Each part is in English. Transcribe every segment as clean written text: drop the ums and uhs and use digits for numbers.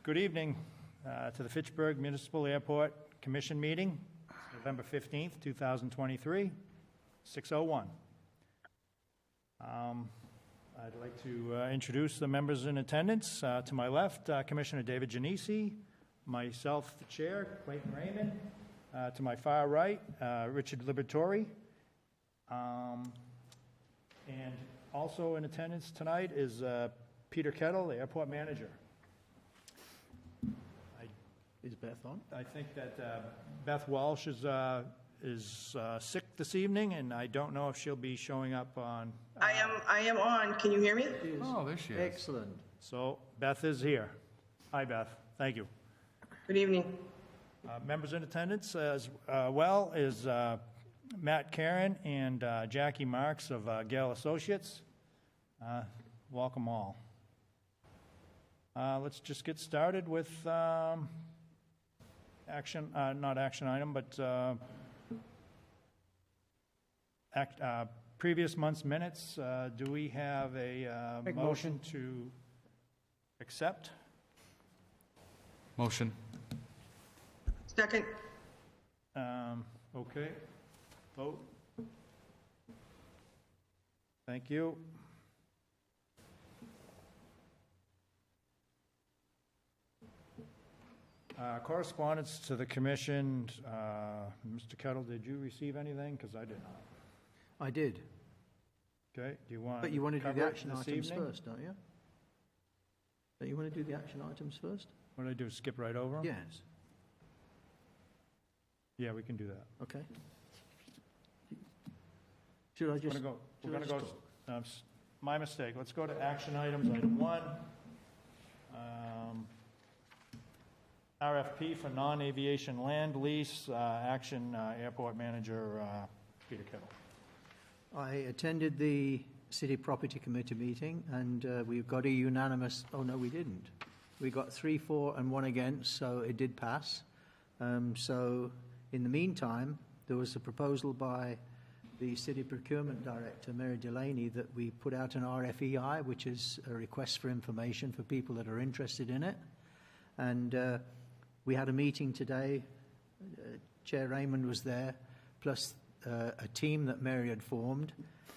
Good evening to the Fitchburg Municipal Airport Commission meeting, November 15th, 2023, 6:01. I'd like to introduce the members in attendance. To my left, Commissioner David Genesi, myself, the chair, Clayton Raymond. To my far right, Richard Liberatore. And also in attendance tonight is Peter Kettle, the airport manager. Is Beth on? I think that Beth Walsh is sick this evening, and I don't know if she'll be showing up on... I am on. Can you hear me? Oh, there she is. Excellent. So Beth is here. Hi, Beth. Thank you. Good evening. Members in attendance as well is Matt Karen and Jackie Marks of Gale Associates. Welcome all. Let's just get started with not action item, but previous month's minutes. Do we have a motion to accept? Motion. Second. Okay. Vote. Thank you. Correspondence to the commission. Mr. Kettle, did you receive anything? Because I did not. I did. Okay. Do you want? But you want to do the action items evening? first, don't you? Don't you want to do the action items first? What do I do? Skip right over them? Yes. Yeah, we can do that. Okay. Should I just? We're going to go. My mistake. Let's go to action items. Item 1. RFP for non-aviation land lease. Action Airport Manager Peter Kettle. I attended the City Property Committee meeting, and we got a unanimous. Oh no, we didn't. We got 3 for, and 1 against, so it did pass. So in the meantime, there was a proposal by the City Procurement Director, Mary Delaney, that we put out an RFEI, which is a request for information for people that are interested in it. And we had a meeting today. Chair Raymond was there, plus a team that Mary had formed.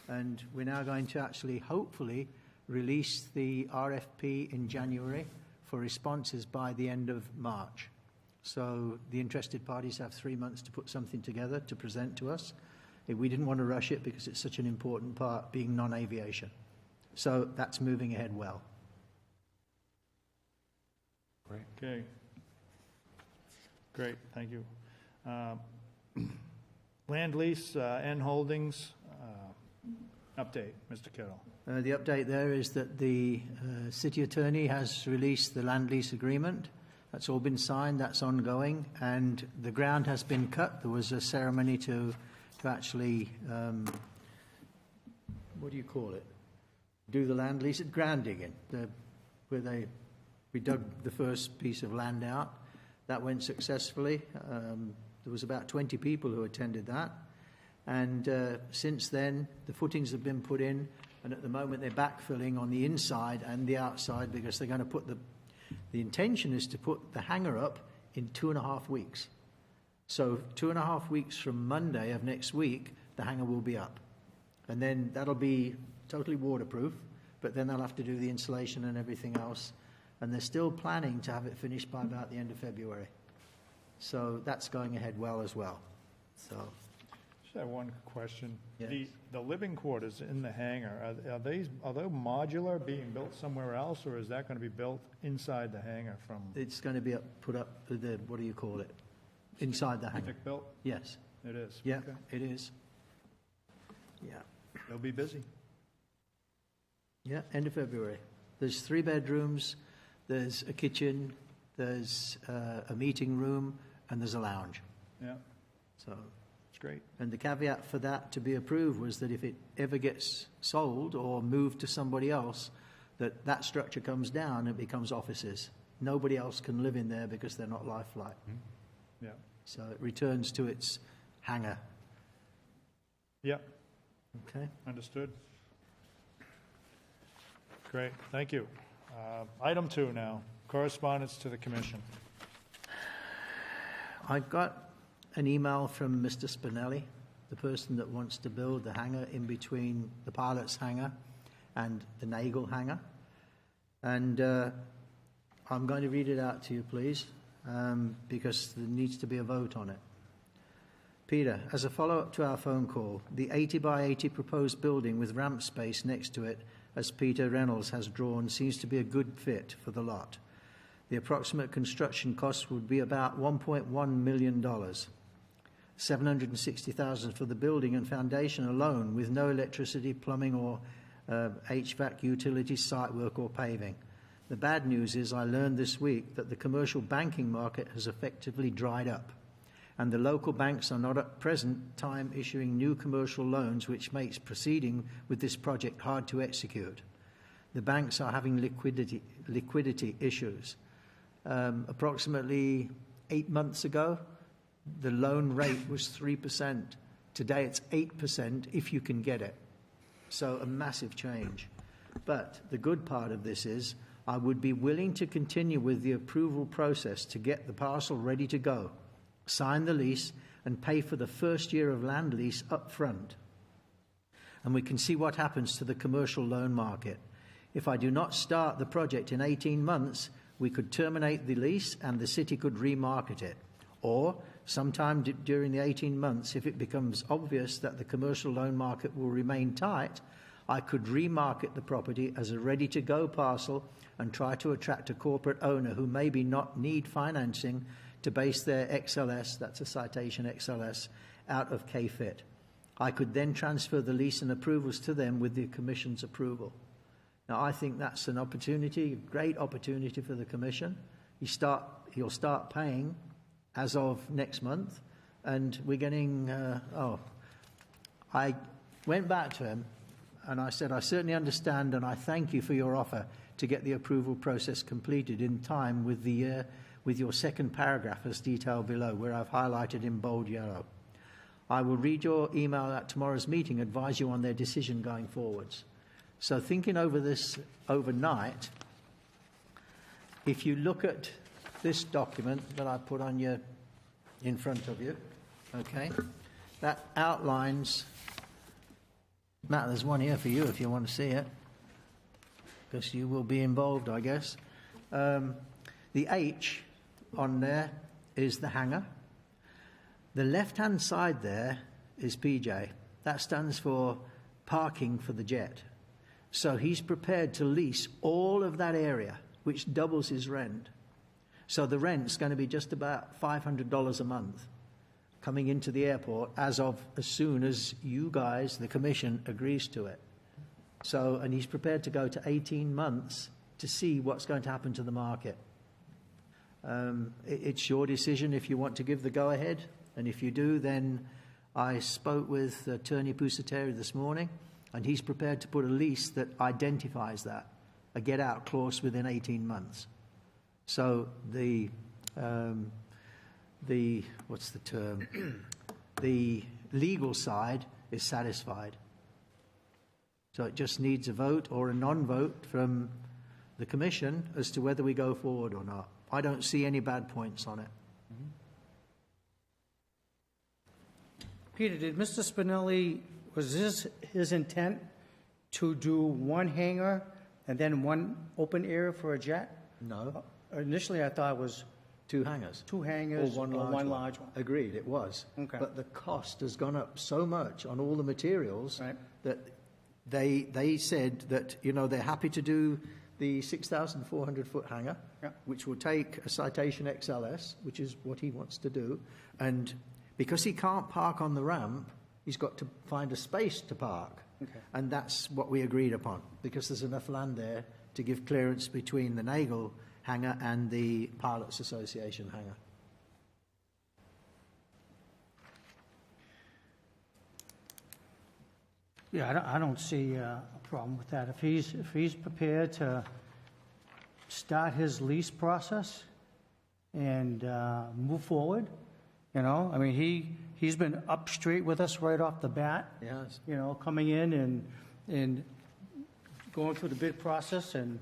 And we're now going to actually, hopefully, release the RFP in January for responses by the end of March. So the interested parties have 3 months to put something together to present to us. We didn't want to rush it because it's such an important part, being non-aviation. So that's moving ahead well. Great. Okay. Great. Thank you. Land lease, N Holdings, update, Mr. Kettle. The update there is that the city attorney has released the land lease agreement. That's all been signed, that's ongoing, and the ground has been cut. There was a ceremony to actually, what do you call it? Do the land lease, ground digging, where we dug the first piece of land out. That went successfully. There was about 20 people who attended that. And since then, the footings have been put in, and at the moment they're backfilling on the inside and the outside because they're going to put the intention is to put the hangar up in 2.5 weeks. So 2.5 weeks from Monday of next week, the hangar will be up. And then that'll be totally waterproof, but then they'll have to do the insulation and everything else. And they're still planning to have it finished by about the end of February. So that's going ahead well as well. So, Just have one question. Yes. The living quarters in the hangar, are they modular, being built somewhere else, or is that going to be built inside the hangar from? it's going to be put up with the, what do you call it? Inside the hangar. Pacific built? Yes. It is? Yeah, Okay. it is. Yeah. They'll be busy. Yeah, end of February. There's 3 bedrooms, there's a kitchen, there's a meeting room, and there's a lounge. Yeah, So, it's great. and the caveat for that to be approved was that if it ever gets sold or moved to somebody else, that structure comes down and it becomes offices. Nobody else can live in there because they're not life flight. Yeah. So it returns to its hangar. Yeah, Okay. understood. Great, thank you. Item 2 now. Correspondence to the commission. I got an email from Mr. Spinelli, the person that wants to build the hangar in between the pilot's hangar and the Nagel hangar. And I'm going to read it out to you, please, because there needs to be a vote on it. Peter, as a follow-up to our phone call, the 80 by 80 proposed building with ramp space next to it, as Peter Reynolds has drawn, seems to be a good fit for the lot. The approximate construction cost would be about $1.1 million, $760,000 for the building and foundation alone, with no electricity, plumbing or HVAC utilities, site work or paving. The bad news is I learned this week that the commercial banking market has effectively dried up, and the local banks are not at present time issuing new commercial loans, which makes proceeding with this project hard to execute. The banks are having liquidity issues. Approximately 8 months ago, the loan rate was 3%. Today it's 8% if you can get it. So a massive change. But the good part of this is I would be willing to continue with the approval process to get the parcel ready to go, sign the lease and pay for the first year of land lease up front. And we can see what happens to the commercial loan market. If I do not start the project in 18 months, we could terminate the lease and the city could remarket it. Or sometime during the 18 months, if it becomes obvious that the commercial loan market will remain tight, I could remarket the property as a ready-to-go parcel and try to attract a corporate owner who maybe not need financing to base their XLS, that's a citation XLS, out of KFIT. I could then transfer the lease and approvals to them with the Commission's approval. Now, I think that's an opportunity, a great opportunity for the Commission. He'll start paying as of next month, and we're getting, I went back to him and I said, I certainly understand and I thank you for your offer to get the approval process completed in time with your second paragraph as detailed below, where I've highlighted in bold yellow. I will read your email at tomorrow's meeting, advise you on their decision going forwards. So thinking over this overnight, if you look at this document that I put on you in front of you, okay, that outlines, Matt, there's one here for you if you want to see it, because you will be involved, I guess. The H on there is the hangar. The left-hand side there is PJ. That stands for parking for the jet. So he's prepared to lease all of that area, which doubles his rent. So the rent's going to be just about $500 a month coming into the airport as soon as you guys, the Commission, agrees to it. So, and he's prepared to go to 18 months to see what's going to happen to the market. It's your decision if you want to give the go-ahead. And if you do, then I spoke with Attorney Pusateri this morning, and he's prepared to put a lease that identifies that, a get-out clause within 18 months. So what's the term? The legal side is satisfied. So it just needs a vote or a non-vote from the Commission as to whether we go forward or not. I don't see any bad points on it. Peter, did Mr. Spinelli, was this his intent to do one hangar and then one open area for a jet? No. Initially, I thought it was Two hangars. two hangars Or one large one. Agreed, it was. Okay. But the cost has gone up so much on all the materials Right. that they said that, you know, they're happy to do the 6,400-foot hangar, Yeah. which will take a Citation XLS, which is what he wants to do. And because he can't park on the ramp, he's got to find a space to park. Okay. And that's what we agreed upon, because there's enough land there to give clearance between the Nagel hangar and the Pilots Association hangar. Yeah, I don't see a problem with that. If he's prepared to start his lease process and move forward, you know, I mean, he's been up straight with us right off the bat. Yes. You know, coming in and going through the bid process, and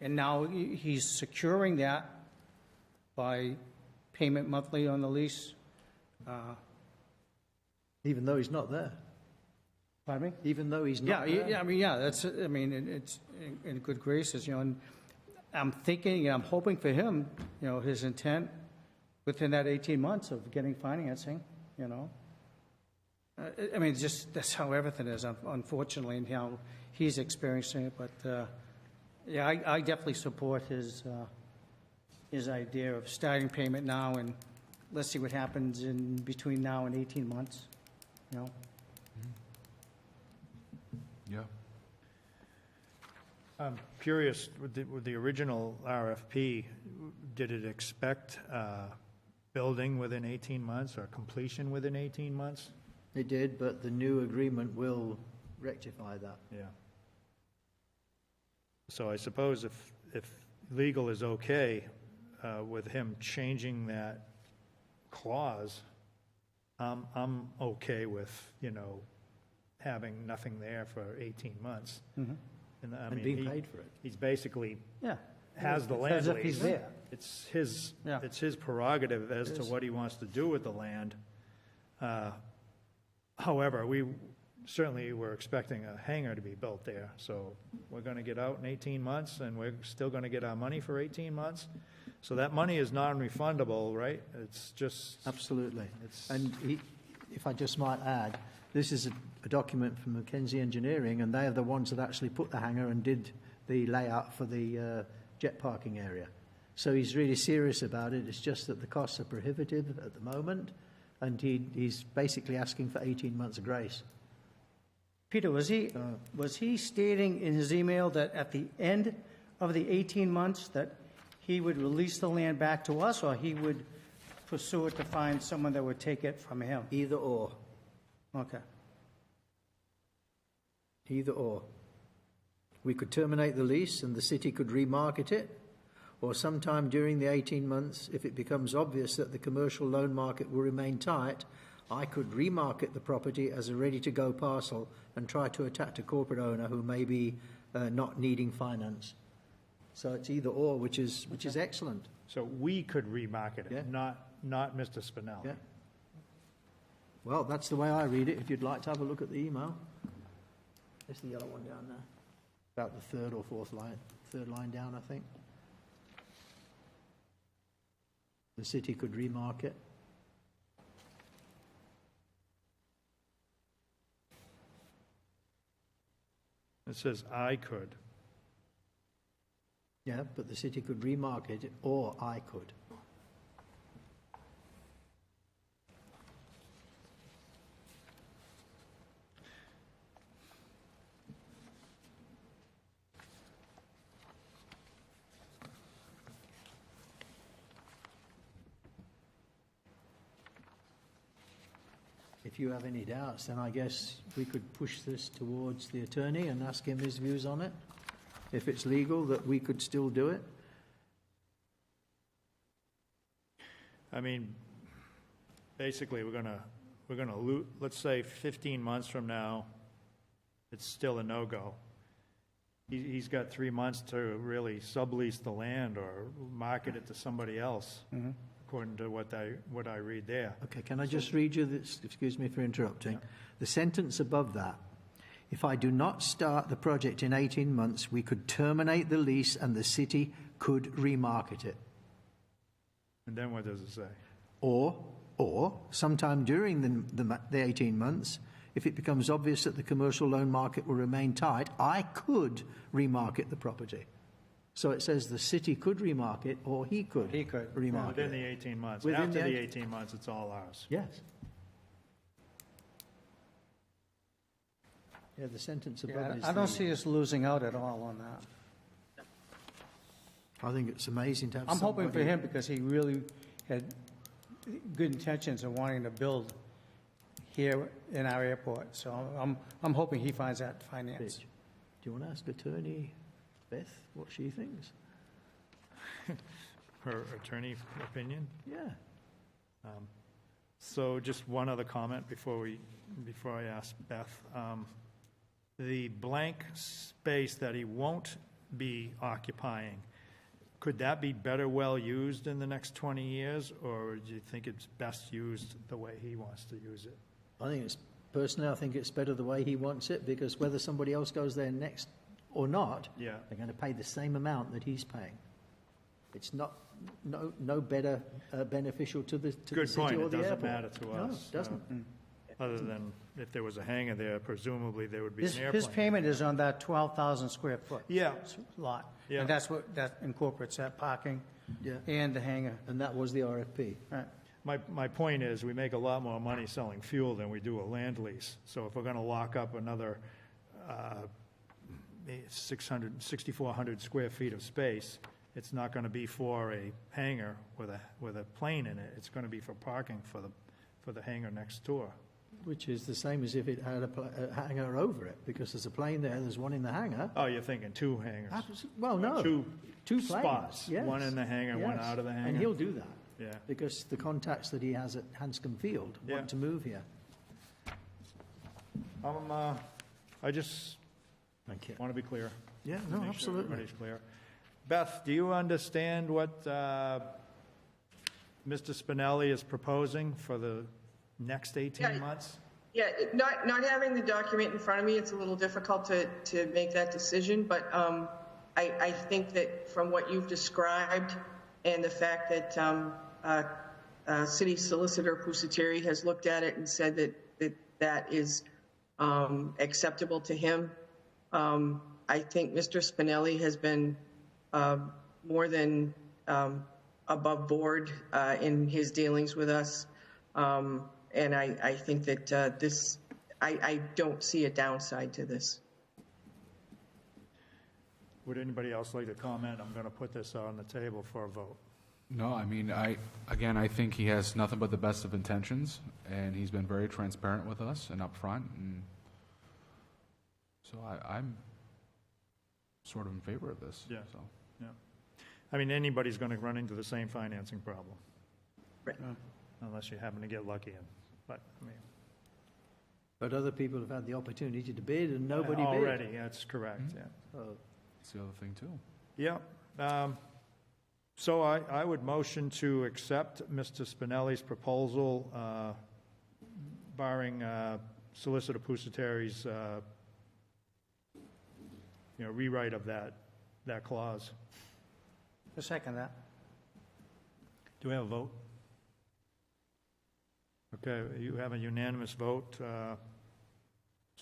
And now he's securing that by payment monthly on the lease. Even though he's not there. Pardon me? Even though he's not Yeah, there. yeah, I mean, yeah, that's, I mean, it's in good graces, you know, and I'm thinking, I'm hoping for him, you know, his intent within that 18 months of getting financing, you know. I mean, just, that's how everything is, unfortunately, and how he's experiencing it, but, yeah, I definitely support his idea of starting payment now, and let's see what happens in between now and 18 months, you know. Yeah. I'm curious, with the original RFP, did it expect building within 18 months or completion within 18 months? It did, but the new agreement will rectify that. Yeah. So I suppose if legal is okay with him changing that clause, I'm okay with, you know, having nothing there for 18 months. Mhm. And I And mean, being paid for it. he's basically Yeah. has the As land if he's lease. there. It's his, Yeah. it's his prerogative as It to is. what he wants to do with the land. However, we certainly were expecting a hangar to be built there, so we're going to get out in 18 months, and we're still going to get our money for 18 months. So that money is non-refundable, right? It's just, Absolutely. it's, And if I just might add, this is a document from Mackenzie Engineering, and they are the ones that actually put the hangar and did the layout for the jet parking area. So he's really serious about it. It's just that the costs are prohibitive at the moment, and he's basically asking for 18 months of grace. Peter, was he stating in his email that at the end of the 18 months that he would release the land back to us, or he would pursue it to find someone that would take it from him? Either or. Okay. Either or. We could terminate the lease and the city could remarket it, or sometime during the 18 months, if it becomes obvious that the commercial loan market will remain tight, I could remarket the property as a ready-to-go parcel and try to attract a corporate owner who may be not needing finance. So it's either or, which is excellent. so we could remarket Yeah. it, not Mr. Spinelli. Yeah. Well, that's the way I read it. If you'd like to have a look at the email. There's the yellow one down there. About the third or fourth line, third line down, I think. The city could remarket. It says I could. Yeah, but the city could remarket it, or I could. If you have any doubts, then I guess we could push this towards the attorney and ask him his views on it. If it's legal, that we could still do it. I mean, basically, we're gonna let's say 15 months from now, it's still a no-go. He's got 3 months to really sublease the land or market it to somebody else, according to what I read there. Okay, can I just read you this? Excuse me for interrupting. The sentence above that. If I do not start the project in 18 months, we could terminate the lease and the city could remarket it. And then what does it say? Or sometime during the 18 months, if it becomes obvious that the commercial loan market will remain tight, I could remarket the property. So it says the city could remarket or he could remarket Within it. the 18 months. Within After the the 18 months, it's all ours. Yes. Yeah, the sentence above Yeah, is I don't the- see us losing out at all on that. I think it's amazing to have I'm hoping for somebody- him because he really had good intentions of wanting to build here in our airport. So I'm hoping he finds that finance. Pitch. Do you want to ask Attorney Beth what she thinks? Her attorney opinion. Yeah. So just one other comment before I ask Beth. The blank space that he won't be occupying. Could that be better well used in the next 20 years, or do you think it's best used the way he wants to use it? Personally, I think it's better the way he wants it, because whether somebody else goes there next or not, Yeah. they're going to pay the same amount that he's paying. It's not no better beneficial to the Good city point. or It the doesn't airport. matter to No, us. it doesn't. Other than if there was a hangar there, presumably there would be an His airplane. payment is on that 12,000 square foot Yeah, lot. Yeah. And that incorporates that parking Yeah. and the hangar. And that was the RFP. Right. my point is, we make a lot more money selling fuel than we do a land lease. So if we're going to lock up another 6,400 square feet of space, it's not going to be for a hangar with a plane in it. It's going to be for parking for the hangar next door. Which is the same as if it had a hangar over it, because there's a plane there, there's one in the hangar. Oh, you're thinking two hangars? Well, no. Two Two planes, spots, yes. one in the hangar, one Yes. out of the hangar. And he'll do that, Yeah. because the contacts that he has at Hanscom Field Yeah. want to move here. I just Thank you. want to be clear. Yeah, no, Make sure absolutely. everybody's clear. Beth, do you understand what Mr. Spinelli is proposing for the next 18 Yeah. months? Yeah, not having the document in front of me, it's a little difficult to make that decision, but I think that from what you've described and the fact that City Solicitor Pusateri has looked at it and said that is acceptable to him, I think Mr. Spinelli has been more than above board in his dealings with us. And I think that I don't see a downside to this. Would anybody else like to comment? I'm going to put this on the table for a vote. No, I mean, I think he has nothing but the best of intentions, and he's been very transparent with us and upfront, and so I'm sort of in favor of this. Yeah. So. Yeah. I mean, anybody's going to run into the same financing problem. Right. Unless you happen to get lucky. But, I mean. But other people have had the opportunity to bid and nobody bid. Already, that's correct, yeah. So, That's the other thing, too. Yeah. So I would motion to accept Mr. Spinelli's proposal, barring Solicitor Pusateri's, rewrite of that clause. A second that. Do we have a vote? Okay, you have a unanimous vote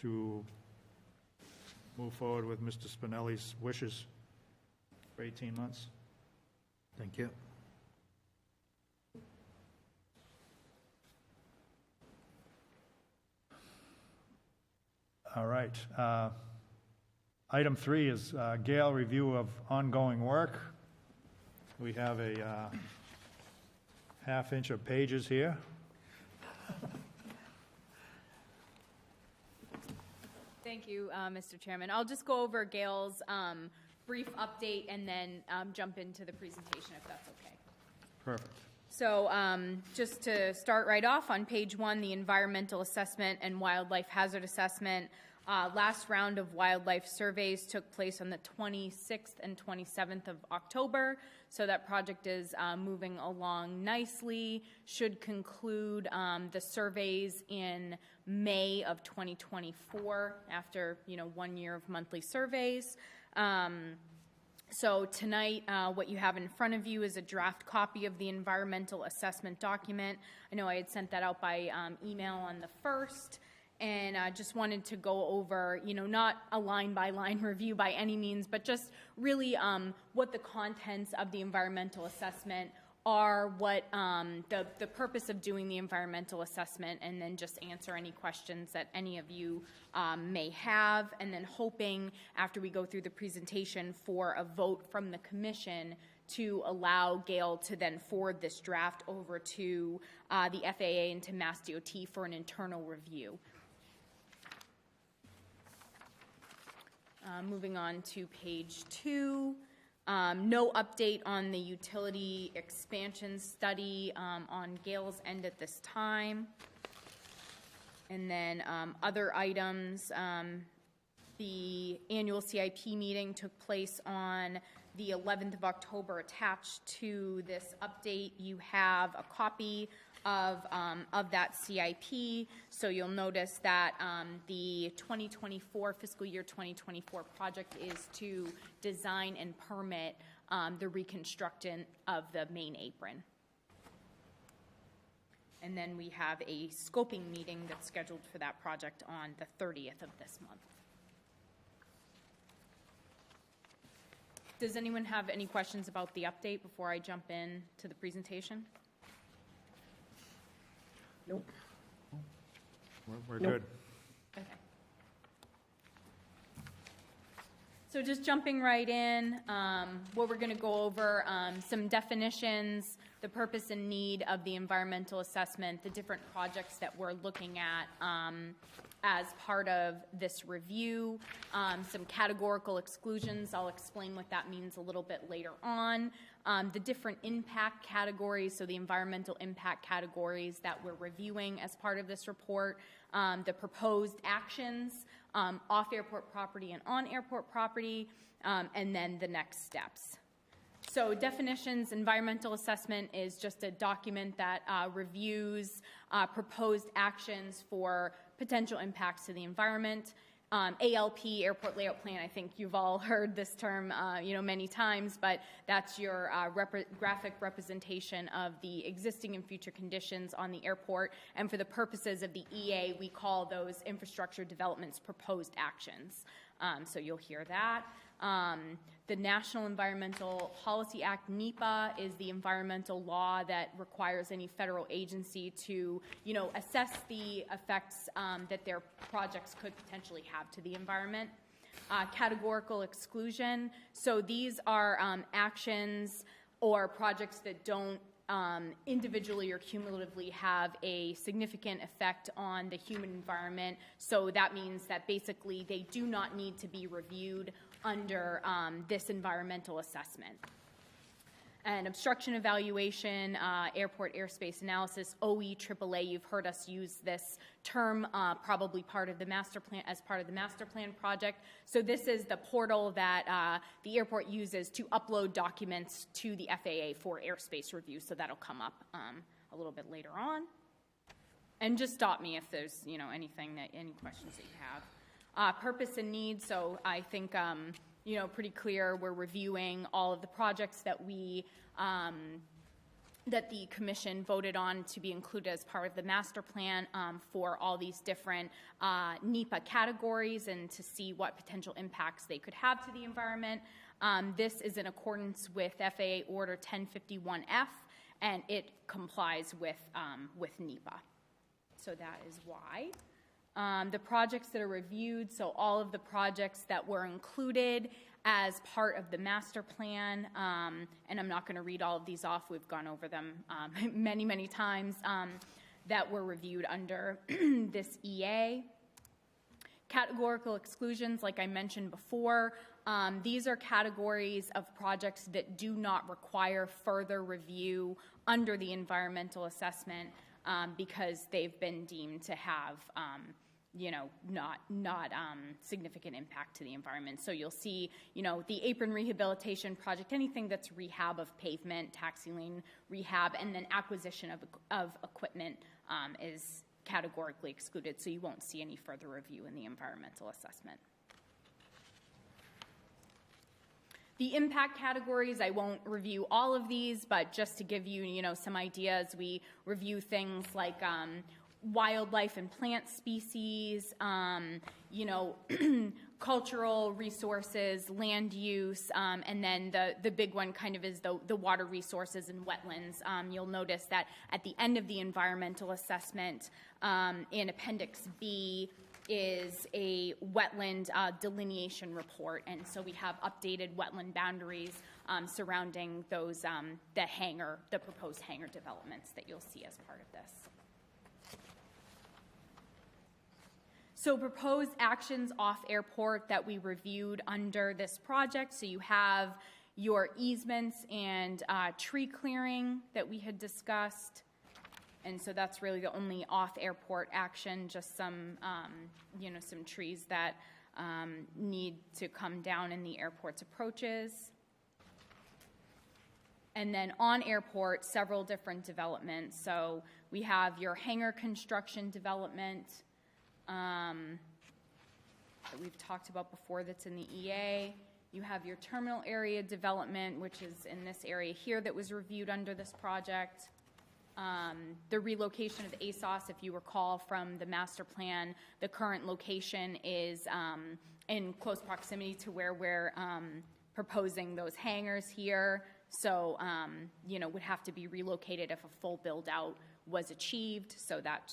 to move forward with Mr. Spinelli's wishes for 18 months. thank you. All right. Item 3 is Gale review of ongoing work. We have a half inch of pages here. Thank you, Mr. Chairman. I'll just go over Gail's brief update and then jump into the presentation, if that's okay. Perfect. So just to start right off, on page 1, the environmental assessment and wildlife hazard assessment. Last round of wildlife surveys took place on the 26th and 27th of October, so that project is moving along nicely. Should conclude the surveys in May of 2024, after 1 year of monthly surveys. So tonight, what you have in front of you is a draft copy of the environmental assessment document. I know I had sent that out by email on the 1st. And I just wanted to go over, not a line-by-line review by any means, but just really what the contents of the environmental assessment are, what the purpose of doing the environmental assessment, and then just answer any questions that any of you may have, and then hoping, after we go through the presentation, for a vote from the commission to allow Gale to then forward this draft over to the FAA and to Mass DOT for an internal review. Moving on to page 2, no update on the utility expansion study on Gale's end at this time. And then other items, The annual CIP meeting took place on the 11th of October. Attached to this update, you have a copy of that CIP. So you'll notice that the 2024, fiscal year 2024 project is to design and permit the reconstruction of the main apron. And then we have a scoping meeting that's scheduled for that project on the 30th of this month. Does anyone have any questions about the update before I jump in to the presentation? Nope. We're good. Okay. So just jumping right in, what we're going to go over, some definitions, the purpose and need of the environmental assessment, the different projects that we're looking at as part of this review, some categorical exclusions. I'll explain what that means a little bit later on. The different impact categories, so the environmental impact categories that we're reviewing as part of this report, the proposed actions, off airport property and on airport property, and then the next steps. So definitions, environmental assessment is just a document that reviews proposed actions for potential impacts to the environment. ALP, Airport Layout Plan, I think you've all heard this term many times, but that's your graphic representation of the existing and future conditions on the airport. And for the purposes of the EA, we call those infrastructure developments proposed actions. So you'll hear that. The National Environmental Policy Act, NEPA, is the environmental law that requires any federal agency to, assess the effects that their projects could potentially have to the environment. Categorical exclusion. So these are actions or projects that don't individually or cumulatively have a significant effect on the human environment. So that means that basically they do not need to be reviewed under this environmental assessment. And obstruction evaluation, airport airspace analysis, OE, AAA, you've heard us use this term probably part of the master plan, as part of the master plan project. So this is the portal that the airport uses to upload documents to the FAA for airspace review. So that'll come up a little bit later on. And just stop me if there's any questions that you have. Purpose and need, so I think pretty clear. We're reviewing all of the projects that we that the commission voted on to be included as part of the master plan for all these different NEPA categories and to see what potential impacts they could have to the environment. This is in accordance with FAA Order 1051F, and it complies with NEPA. So that is why. The projects that are reviewed, so all of the projects that were included as part of the master plan, and I'm not going to read all of these off, we've gone over them many, many times, that were reviewed under this EA. Categorical exclusions, like I mentioned before, these are categories of projects that do not require further review under the environmental assessment because they've been deemed to have not significant impact to the environment. So you'll see, the apron rehabilitation project, anything that's rehab of pavement, taxi lane rehab, and then acquisition of equipment is categorically excluded. So you won't see any further review in the environmental assessment. The impact categories, I won't review all of these, but just to give you, some ideas, we review things like wildlife and plant species, cultural resources, land use, and then the big one kind of is the water resources and wetlands. You'll notice that at the end of the environmental assessment in Appendix B is a wetland delineation report, and so we have updated wetland boundaries surrounding those, the proposed hangar developments that you'll see as part of this. So proposed actions off airport that we reviewed under this project. So you have your easements and tree clearing that we had discussed. And so that's really the only off airport action, just some, some trees that need to come down in the airport's approaches. And then on airport, several different developments. So we have your hangar construction development that we've talked about before that's in the EA. You have your terminal area development, which is in this area here that was reviewed under this project. The relocation of ASOS, if you recall from the master plan, the current location is in close proximity to where we're proposing those hangars here. So, would have to be relocated if a full build-out was achieved. So that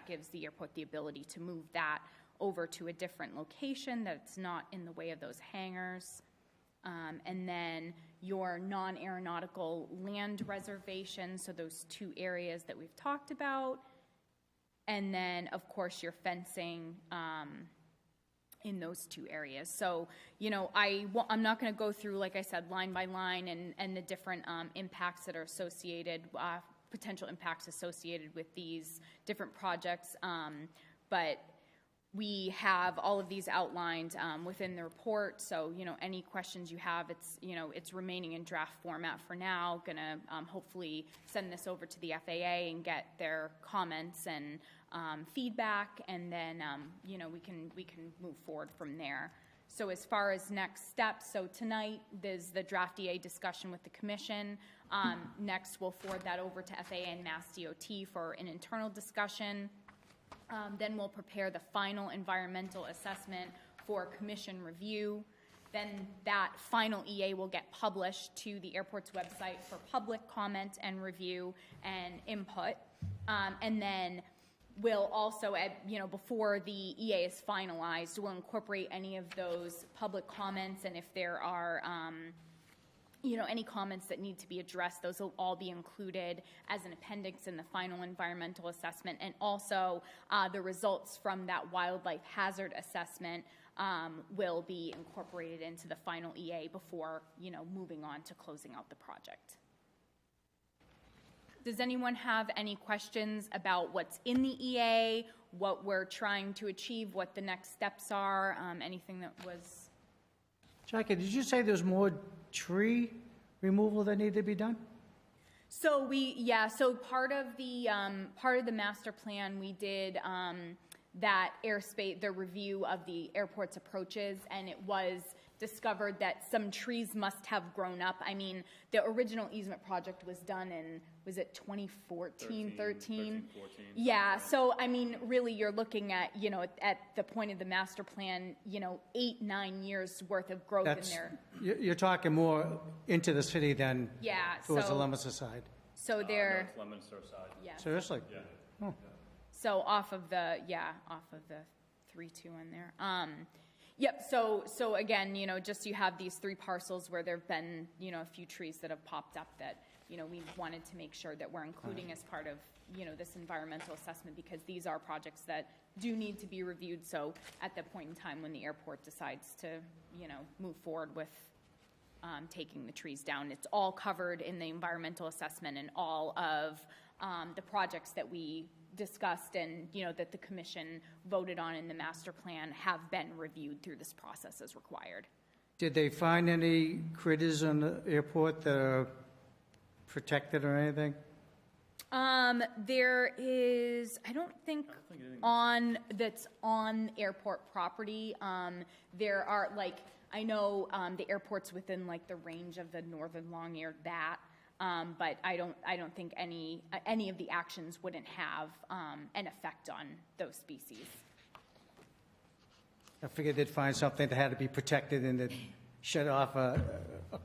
gives the airport the ability to move that over to a different location that's not in the way of those hangars. And then your non-aeronautical land reservation, so those two areas that we've talked about. And then, of course, your fencing in those two areas. So, I'm not going to go through, like I said, line by line and the different impacts that are associated, potential impacts associated with these different projects. But we have all of these outlined within the report. So, any questions you have, it's remaining in draft format for now. Going to hopefully send this over to the FAA and get their comments and feedback, and then we can move forward from there. So as far as next steps, so tonight there's the draft EA discussion with the commission. Next, we'll forward that over to FAA and Mass DOT for an internal discussion. Then we'll prepare the final environmental assessment for commission review. Then that final EA will get published to the airport's website for public comment and review and input. And then we'll also, before the EA is finalized, we'll incorporate any of those public comments, and if there are any comments that need to be addressed, those will all be included as an appendix in the final environmental assessment. And also the results from that wildlife hazard assessment will be incorporated into the final EA before, moving on to closing out the project. Does anyone have any questions about what's in the EA, what we're trying to achieve, what the next steps are, anything that was... Jackie, did you say there's more tree removal that need to be done? So so part of the master plan, we did that airspace, the review of the airport's approaches, and it was discovered that some trees must have grown up. I mean, the original easement project was done in, was it 2014, 13? Yeah, so I mean, really you're looking at, at the point of the master plan, 8-9 years worth of growth in there. You're talking more into the city than towards the Leominster side. So they're... No, Leominster side. Yeah. Seriously? Yeah. Oh. So off of the 3-2 in there. Yep, so again, just you have these 3 parcels where there have been, a few trees that have popped up that, we wanted to make sure that we're including as part of, this environmental assessment, because these are projects that do need to be reviewed. So at the point in time when the airport decides to, move forward with taking the trees down, it's all covered in the environmental assessment, and all of the projects that we discussed and, that the commission voted on in the master plan have been reviewed through this process as required. Did they find any critters on the airport that are protected or anything? There is, I don't think that's on airport property. There are, I know the airport's within the range of the northern long-eared bat. But I don't think any of the actions wouldn't have an effect on those species. I figured they'd find something that had to be protected and they'd shut off a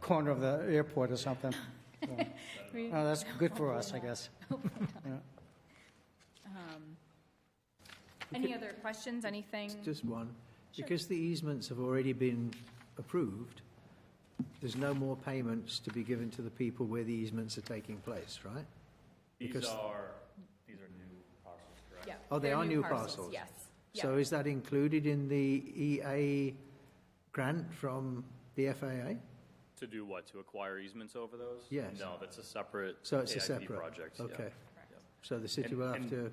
corner of the airport or something. So, that's good for us, I guess. Yeah. Any other questions? Anything? Just one. Sure. Because the easements have already been approved, there's no more payments to be given to the people where the easements are taking place, right? These Because- are new parcels, correct? Yeah. Oh, they they're are new parcels? Yes. So is that included in the EA grant from the FAA? To do what? To acquire easements over those? Yes. No, that's a separate So it's a AIP separate? project. Yeah. Okay. Yeah. So the city And- will have and- to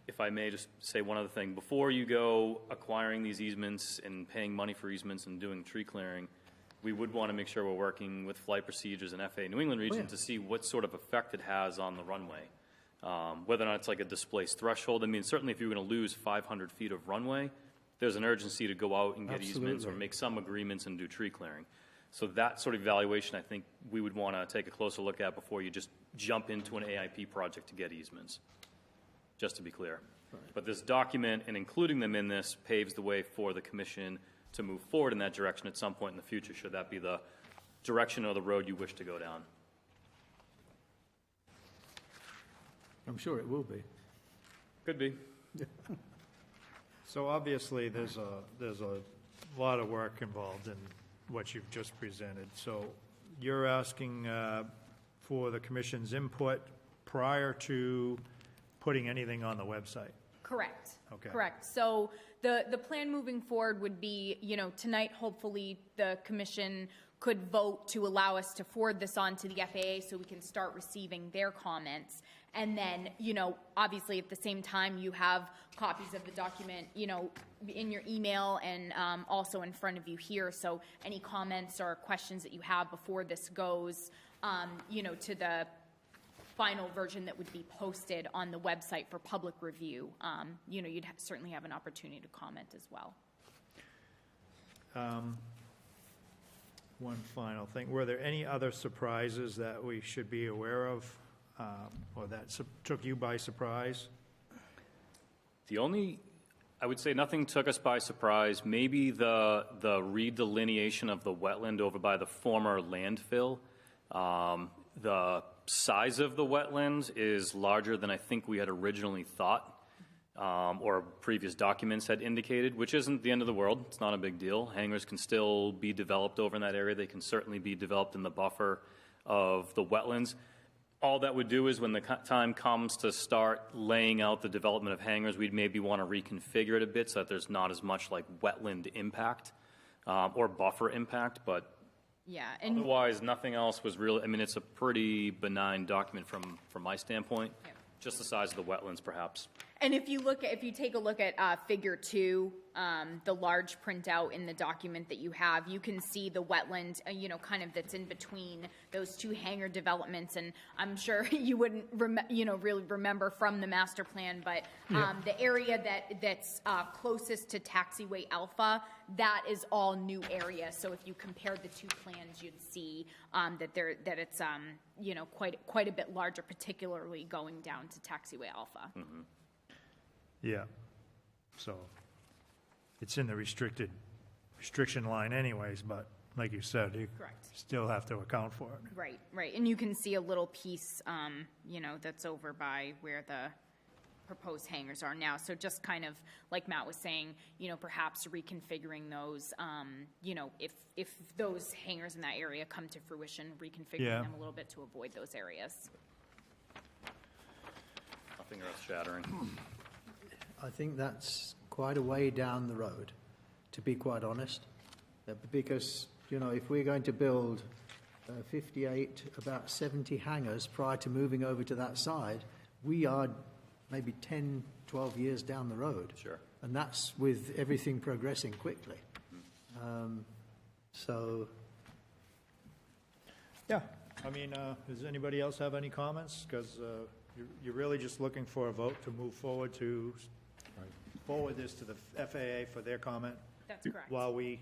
if I may just say one other thing, before you go acquiring these easements and paying money for easements and doing tree clearing, we would want to make sure we're working with Flight Procedures and FAA New England Region to see what sort of effect it has on the runway. Whether or not it's like a displaced threshold. I mean, certainly if you're going to lose 500 feet of runway, there's an urgency to go out and get easements or make some agreements and do tree clearing. So that sort of evaluation, I think we would want to take a closer look at before you just jump into an AIP project to get easements, just to be clear. Right. But this document and including them in this paves the way for the commission to move forward in that direction at some point in the future, should that be the direction or the road you wish to go down. I'm sure it will be. Could be. So obviously, there's a lot of work involved in what you've just presented. So you're asking for the commission's input prior to putting anything on the website? Correct. Okay. Correct. So the plan moving forward would be, you know, tonight, hopefully, the commission could vote to allow us to forward this on to the FAA so we can start receiving their comments. And then, you know, obviously at the same time, you have copies of the document, you know, in your email and also in front of you here. So any comments or questions that you have before this goes, you know, to the final version that would be posted on the website for public review, you know, you'd certainly have an opportunity to comment as well. One final thing. Were there any other surprises that we should be aware of or that took you by surprise? The only, I would say nothing took us by surprise. Maybe the redelineation of the wetland over by the former landfill. The size of the wetland is larger than I think we had originally thought, or previous documents had indicated, which isn't the end of the world. It's not a big deal. Hangars can still be developed over in that area. They can certainly be developed in the buffer of the wetlands. All that would do is when the time comes to start laying out the development of hangars, we'd maybe want to reconfigure it a bit so that there's not as much like wetland impact or buffer impact, but yeah, and otherwise nothing else was really, I mean, it's a pretty benign document from my standpoint. Yeah. Just the size of the wetlands, perhaps. And if you take a look at Figure 2, the large printout in the document that you have, you can see the wetland, you know, kind of that's in between those two hangar developments. And I'm sure you wouldn't, really remember from the master plan, but the area that's closest to Taxiway Alpha, that is all new area. So if you compared the two plans, you'd see that it's quite a bit larger, particularly going down to Taxiway Alpha. Mm-hmm. Yeah. So it's in the restriction line anyways, but like you said, you Correct. still have to account for it. Right, right. And you can see a little piece, that's over by where the proposed hangars are now. So just kind of like Matt was saying, perhaps reconfiguring those, if those hangars in that area come to fruition, reconfiguring them a little bit to avoid those areas. Nothing earth-shattering. I think that's quite a way down the road, to be quite honest, because, if we're going to build 58, about 70 hangars prior to moving over to that side, we are maybe 10, 12 years down the road. Sure. And that's with everything progressing quickly. Yeah. I mean, does anybody else have any comments? Because you're really just looking for a vote to move forward to forward this to the FAA for their comment That's correct. while we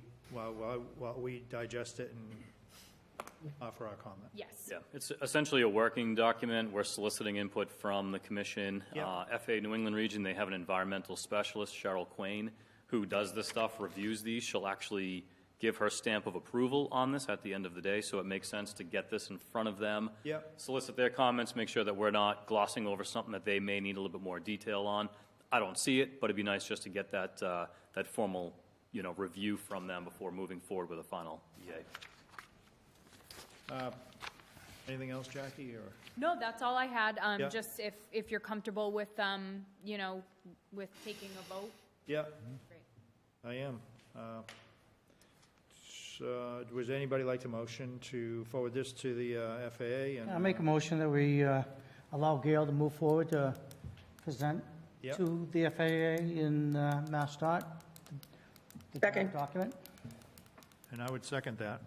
digest it and offer our comment. Yes. Yeah, it's essentially a working document. We're soliciting input from the commission. Yeah. FAA New England Region, they have an environmental specialist, Cheryl Quain, who does this stuff, reviews these. She'll actually give her stamp of approval on this at the end of the day, so it makes sense to get this in front of them, solicit their comments, make sure that we're not glossing over something that they may need a little bit more detail on. I don't see it, but it'd be nice just to get that that formal, review from them before moving forward with a final EA. Anything else, Jackie? Or No, that's all I had. Yeah. Just if you're comfortable with, with taking a vote. yeah, Great. I am. Would anybody like to motion to forward this to the FAA? And I make a motion that we allow Gail to move forward to present Yep. to the FAA in MassDOT? The draft Second. document? And I would second that.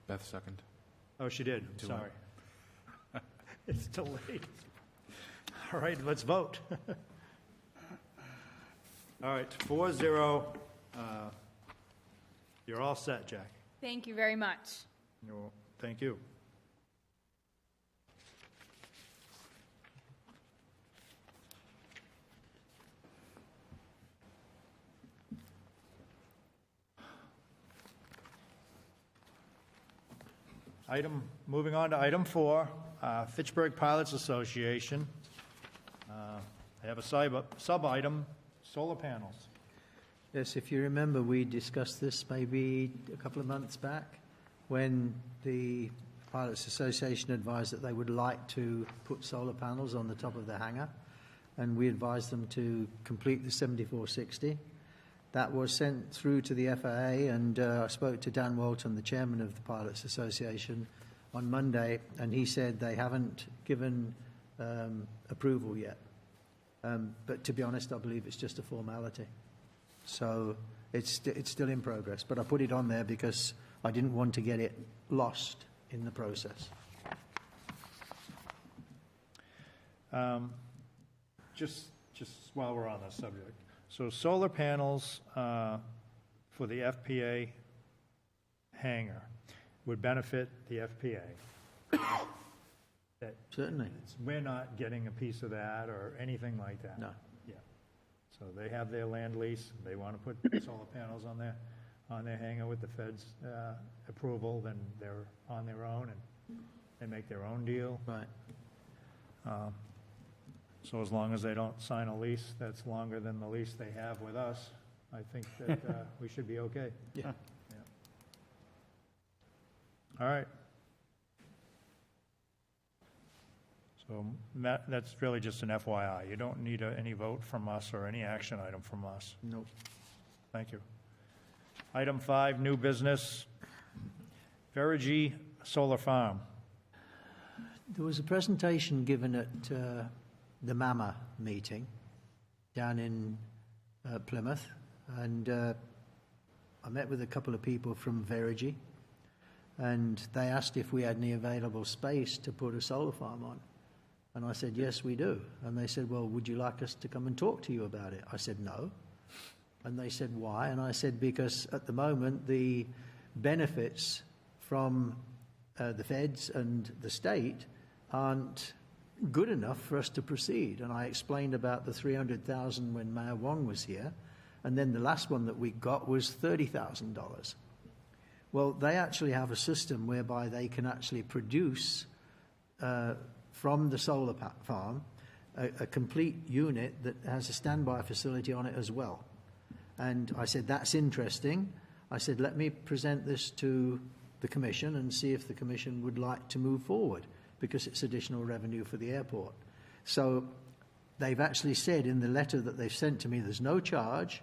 Beth, second. Oh, she did, Too sorry. It's delayed. All right, let's vote. All right, 4-0. You're all set, Jack. Thank you very much. Thank you. Moving on to item 4, Fitchburg Pilots Association. I have a sub-item, solar panels. Yes, if you remember, we discussed this maybe a couple of months back when the Pilots Association advised that they would like to put solar panels on the top of the hangar, and we advised them to complete the 7460. That was sent through to the FAA, and I spoke to Dan Walton, the chairman of the Pilots Association, on Monday, and he said they haven't given approval yet. But to be honest, I believe it's just a formality. So it's still in progress, but I put it on there because I didn't want to get it lost in the process. Just while we're on this subject, so solar panels for the FPA hangar would benefit the FPA. Certainly. We're not getting a piece of that or anything like that. No. Yeah. So they have their land lease, they want to put solar panels on their hangar with the Fed's approval, then they're on their own and they make their own deal. Right. So as long as they don't sign a lease that's longer than the lease they have with us, I think that we should be okay. Yeah. All right. So Matt, that's really just an FYI. You don't need any vote from us or any action item from us. Nope. Thank you. Item 5, new business, Verigy Solar Farm. There was a presentation given at the MAMA meeting down in Plymouth, and I met with a couple of people from Verigy, and they asked if we had any available space to put a solar farm on. And I said, yes, we do. And they said, well, would you like us to come and talk to you about it? I said, no. And they said, why? And I said, because at the moment, the benefits from the feds and the state aren't good enough for us to proceed. And I explained about the 300,000 when Mayor Wong was here. And then the last one that we got was $30,000. Well, they actually have a system whereby they can actually produce from the solar farm a complete unit that has a standby facility on it as well. And I said, that's interesting. I said, let me present this to the Commission and see if the Commission would like to move forward, because it's additional revenue for the airport. So they've actually said in the letter that they've sent to me, there's no charge.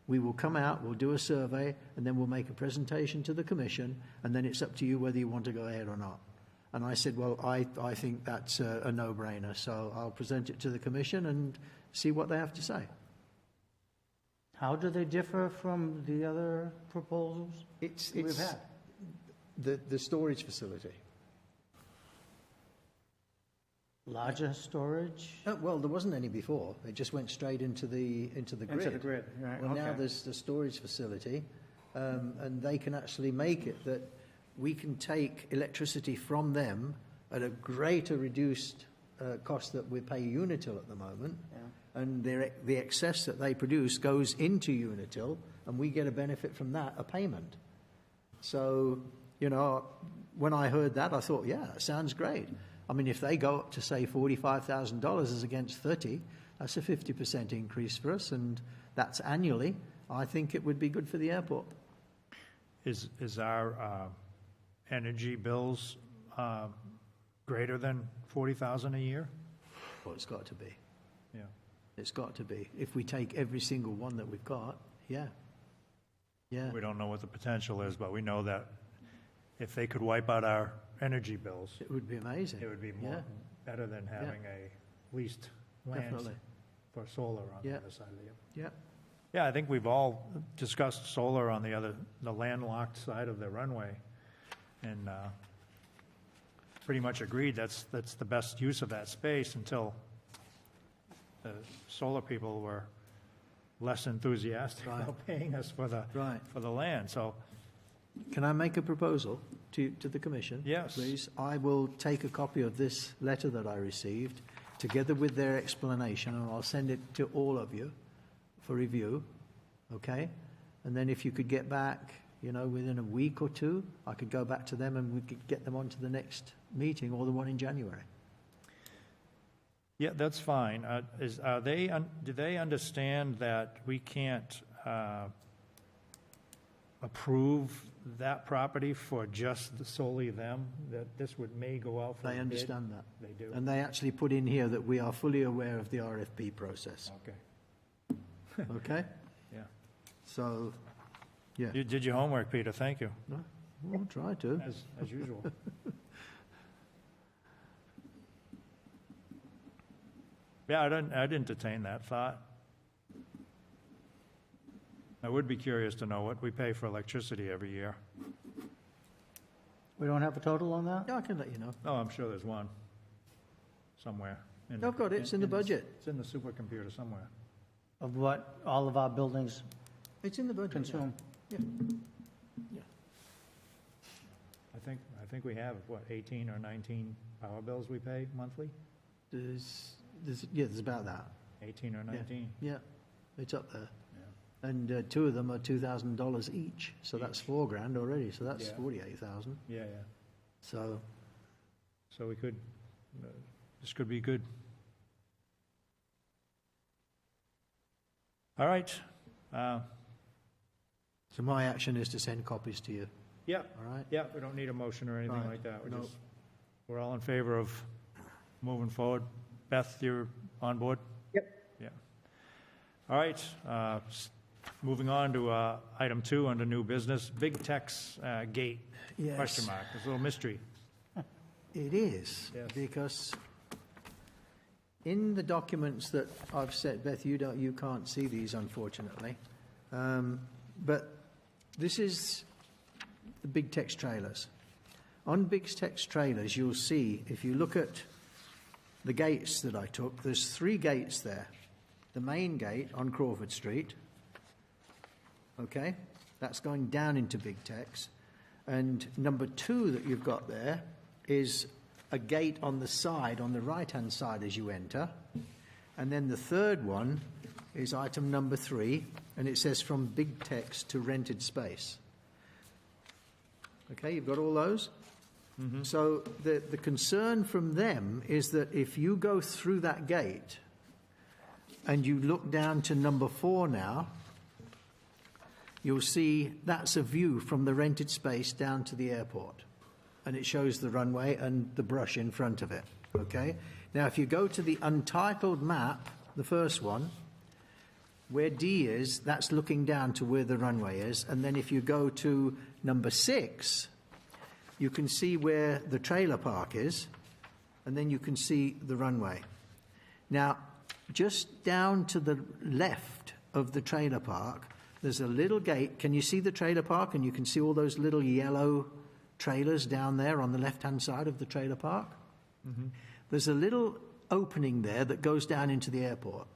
We will come out, we'll do a survey, and then we'll make a presentation to the Commission, and then it's up to you whether you want to go ahead or not. And I said, well, I think that's a no-brainer, so I'll present it to the Commission and see what they have to say. How do they differ from the other proposals we've had? The storage facility. Larger storage? Well, there wasn't any before. It just went straight into the grid. Into the grid, right, Well, now okay. there's the storage facility, and they can actually make it that we can take electricity from them at a greater reduced cost that we pay Unitil at the moment, and the excess that they produce goes into Unitil, and we get a benefit from that, a payment. So, you know, when I heard that, I thought, yeah, that sounds great. I mean, if they go up to, say, $45,000 as against $30,000, that's a 50% increase for us, and that's annually. I think it would be good for the airport. Is our energy bills greater than $40,000 a year? Well, it's got to be. Yeah. It's got to be. If we take every single one that we've got, yeah. Yeah. We don't know what the potential is, but we know that if they could wipe out our energy bills, It would be amazing. it would be more better than having a leased land Definitely. for solar on the Yeah. other side of the. Yeah, Yeah, I think we've all discussed solar on the landlocked side of the runway, and pretty much agreed that's the best use of that space until the solar people were less enthusiastic Right. about paying us for Right. the land, so, can I make a proposal to the commission? Yes. Please, I will take a copy of this letter that I received, together with their explanation, and I'll send it to all of you for review, okay? And then if you could get back, within a week or two, I could go back to them and we could get them on to the next meeting or the one in January. yeah, that's fine. Do they understand that we can't approve that property for just solely them, that this may go out for a They bid? understand that. They do? And they actually put in here that we are fully aware of the RFP process, Okay, okay? yeah. So, yeah, You did your homework, Peter, thank you, no, we'll try to. as usual. Yeah, I'd entertain that thought. I would be curious to know what we pay for electricity every year. We don't have a total on that? Yeah, I can let you know. Oh, I'm sure there's one somewhere. I've got it, it's in the budget. It's in the supercomputer somewhere. Of what all of our buildings It's in the budget. consume? Yeah. I think we have, 18 or 19 power bills we pay monthly? There's about that. 18 or 19? Yeah, it's up there. And two of them are $2,000 each, so that's $4,000 already, so that's Yeah. 48,000. Yeah, So, so we could, this could be good. All right. so my action is to send copies to you, Yeah, all right? yeah, we don't need a motion or anything Right. like that. No. We're all in favor of moving forward. Beth, you're on board? Yep. Yeah. All right, moving on to item 2 under new business, Big Tech's gate, Yes. question mark, there's a little mystery. It is, Yes. because in the documents that I've sent, Beth, you can't see these unfortunately, but this is the Big Tex trailers. On Big Tex trailers, you'll see, if you look at the gates that I took, there's 3 gates there. The main gate on Crawford Street, okay, that's going down into Big Tex. And number 2 that you've got there is a gate on the side, on the right-hand side as you enter. And then the third one is item number 3, and it says from Big Tex to rented space. Okay, you've got all those? So the concern from them is that if you go through that gate and you look down to number 4 now, you'll see that's a view from the rented space down to the airport. And it shows the runway and the brush in front of it, okay? Now, if you go to the untitled map, the first one, where D is, that's looking down to where the runway is. And then if you go to number 6, you can see where the trailer park is, and then you can see the runway. Now, just down to the left of the trailer park, there's a little gate. Can you see the trailer park? And you can see all those little yellow trailers down there on the left-hand side of the trailer park? There's a little opening there that goes down into the airport.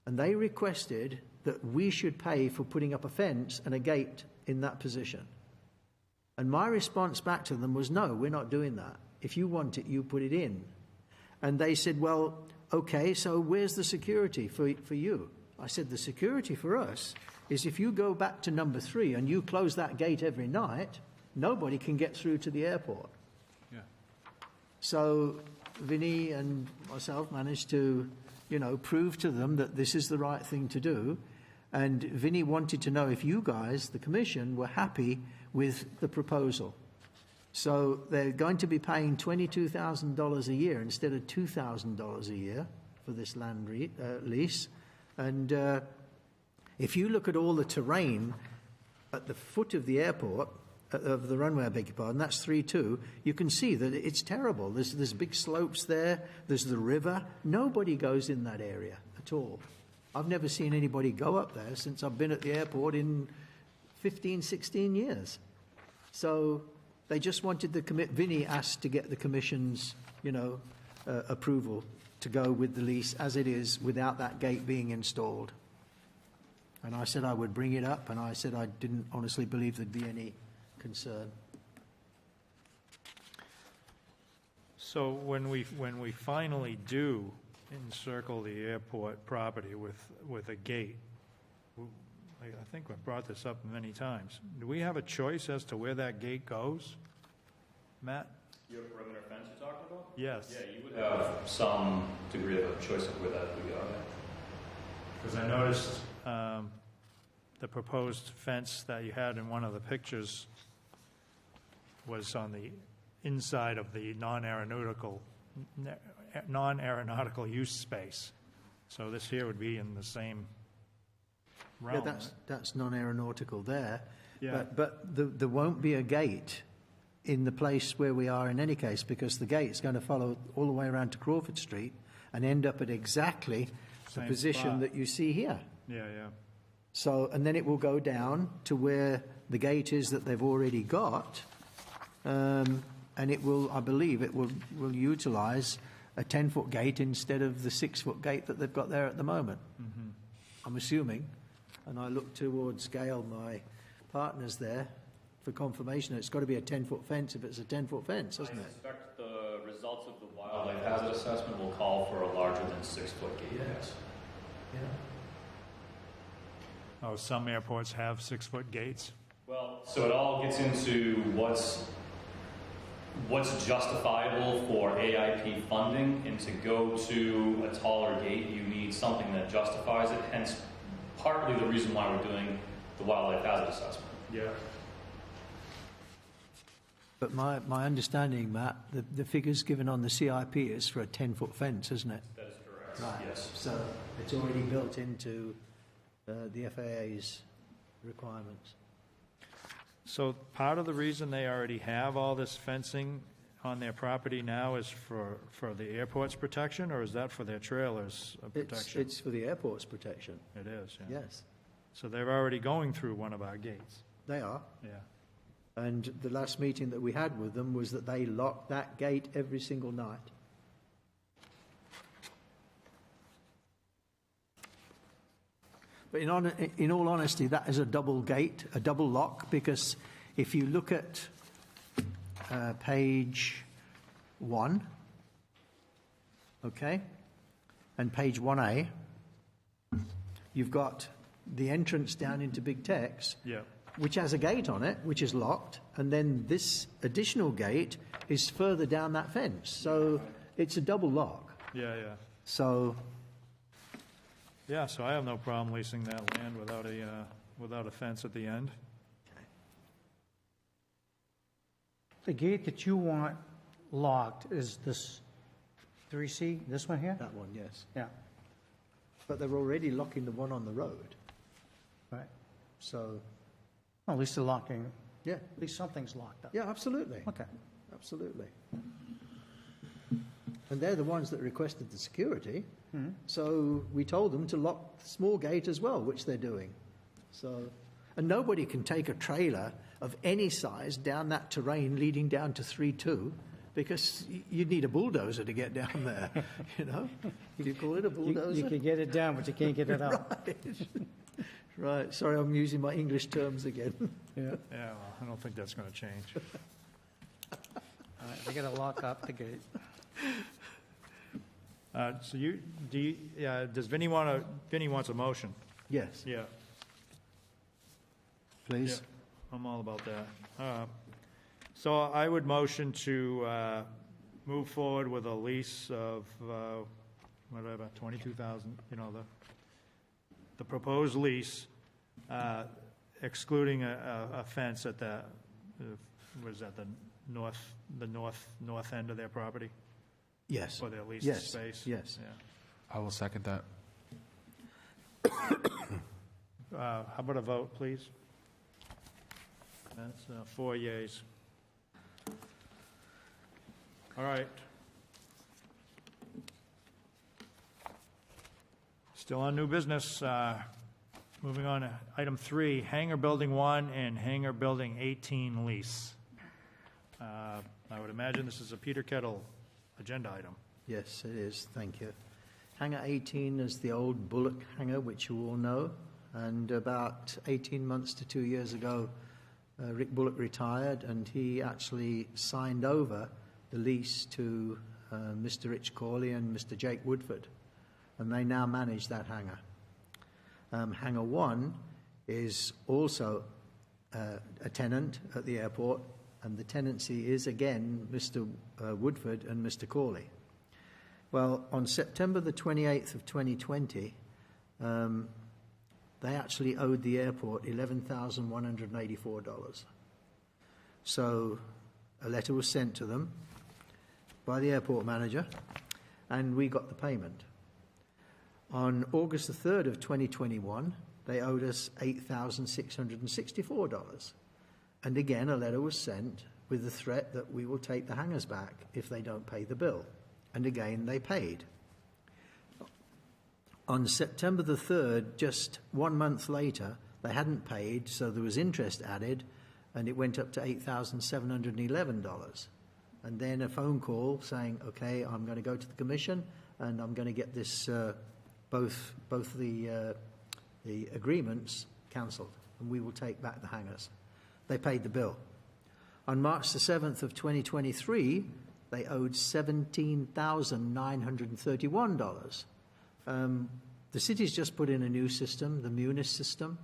And they requested that we should pay for putting up a fence and a gate in that position. And my response back to them was, no, we're not doing that. If you want it, you put it in. And they said, well, okay, so where's the security for you? I said, the security for us is if you go back to number 3 and you close that gate every night, nobody can get through to the airport. Yeah. So Vinny and myself managed to, prove to them that this is the right thing to do. And Vinny wanted to know if you guys, the commission, were happy with the proposal. So they're going to be paying $22,000 a year instead of $2,000 a year for this land lease. And if you look at all the terrain at the foot of the airport, of the runway, I beg your pardon, that's 3-2, you can see that it's terrible. There's big slopes there, there's the river. Nobody goes in that area at all. I've never seen anybody go up there since I've been at the airport in 15, 16 years. So they just wanted the Vinnie asked to get the commission's, approval to go with the lease as it is without that gate being installed. And I said I would bring it up, and I said I didn't honestly believe there'd be any concern. So when we finally do encircle the airport property with a gate, I think we've brought this up many times. Do we have a choice as to where that gate goes? Matt? Your perimeter fence you're talking about? Yes. Yeah, you would have some degree of a choice of where that would go. Because I noticed the proposed fence that you had in one of the pictures was on the inside of the non-aeronautical use space. So this here would be in the same realm. Yeah, that's non-aeronautical there. Yeah. But there won't be a gate in the place where we are in any case, because the gate's going to follow all the way around to Crawford Street and end up at exactly the Same position spot. that you see here. Yeah, yeah. So, and then it will go down to where the gate is that they've already got, and it will, I believe, it will utilise a 10-foot gate instead of the 6-foot gate that they've got there at the moment. Mm-hmm. I'm assuming, and I look towards Gail, my partner's there, for confirmation. It's got to be a 10-foot fence if it's a 10-foot fence, hasn't I it? suspect the results of the wildlife hazard assessment will call for a larger than 6-foot gate. Yes. Oh, some airports have 6-foot gates. Well, so it all gets into what's justifiable for AIP funding, and to go to a taller gate, you need something that justifies it. Hence, partly the reason why we're doing the wildlife hazard assessment. Yeah. But my understanding, Matt, the figures given on the CIP is for a 10-foot fence, isn't it? That is correct. Right. Yes. So it's already built into the FAA's requirements. So part of the reason they already have all this fencing on their property now is for the airport's protection, or is that for their trailers' protection? It's for the airport's protection. It is, yeah. Yes, So they're already going through one of our gates. they are. Yeah. And the last meeting that we had with them was that they locked that gate every single night. But in all honesty, that is a double gate, a double lock, because if you look at page 1, okay, and page 1A, you've got the entrance down into Big Tex, Yeah. which has a gate on it, which is locked, and then this additional gate is further down that fence. So it's a double lock. Yeah, yeah. So, Yeah, so I have no problem leasing that land without a fence at the end. The gate that you want locked is this 3C, this one here? that one, yes. Yeah, But they're already locking the one on the road. right. So, Well, at least they're locking, yeah, at least something's locked up. yeah, absolutely. Okay. Absolutely. And they're the ones that requested the security. So we told them to lock the small gate as well, which they're doing. So, and nobody can take a trailer of any size down that terrain leading down to 3-2, because you'd need a bulldozer to get down there, you know? Do you call it a bulldozer? You can get it down, but you can't get it out. Right, sorry, I'm using my English terms again. Yeah. Yeah, well, I don't think that's going to change. All right, they gotta lock up the gate. So does Vinnie wants a motion? Yes, Yeah. please. Yeah, I'm all about that. So I would motion to move forward with a lease of, whatever, 22,000, the proposed lease, excluding a fence at the, was that the north end of their property Yes. for their leased Yes, space? yes. Yeah. I will second that. How about a vote, please? That's 4 yeas. All right. Still on new business, moving on to item 3, Hangar Building 1 and Hangar Building 18 lease. I would imagine this is a Peter Kettle agenda item. Yes, it is. Thank you. Hangar 18 is the old Bullock hangar, which you all know. And about 18 months to 2 years ago, Rick Bullock retired, and he actually signed over the lease to Mr. Rich Corley and Mr. Jake Woodford. And they now manage that hangar. Hangar 1 is also a tenant at the airport, and the tenancy is again Mr. Woodford and Mr. Corley. Well, on September the 28th of 2020, they actually owed the airport $11,184. So a letter was sent to them by the airport manager, and we got the payment. On August the 3rd of 2021, they owed us $8,664. And again, a letter was sent with the threat that we will take the hangars back if they don't pay the bill. And again, they paid. On September the 3rd, just 1 month later, they hadn't paid, so there was interest added, and it went up to $8,711. And then a phone call saying, okay, I'm going to go to the commission, and I'm going to get this, both the agreements cancelled, and we will take back the hangars. They paid the bill. On March the 7th of 2023, they owed $17,931. The city's just put in a new system, the Munis system,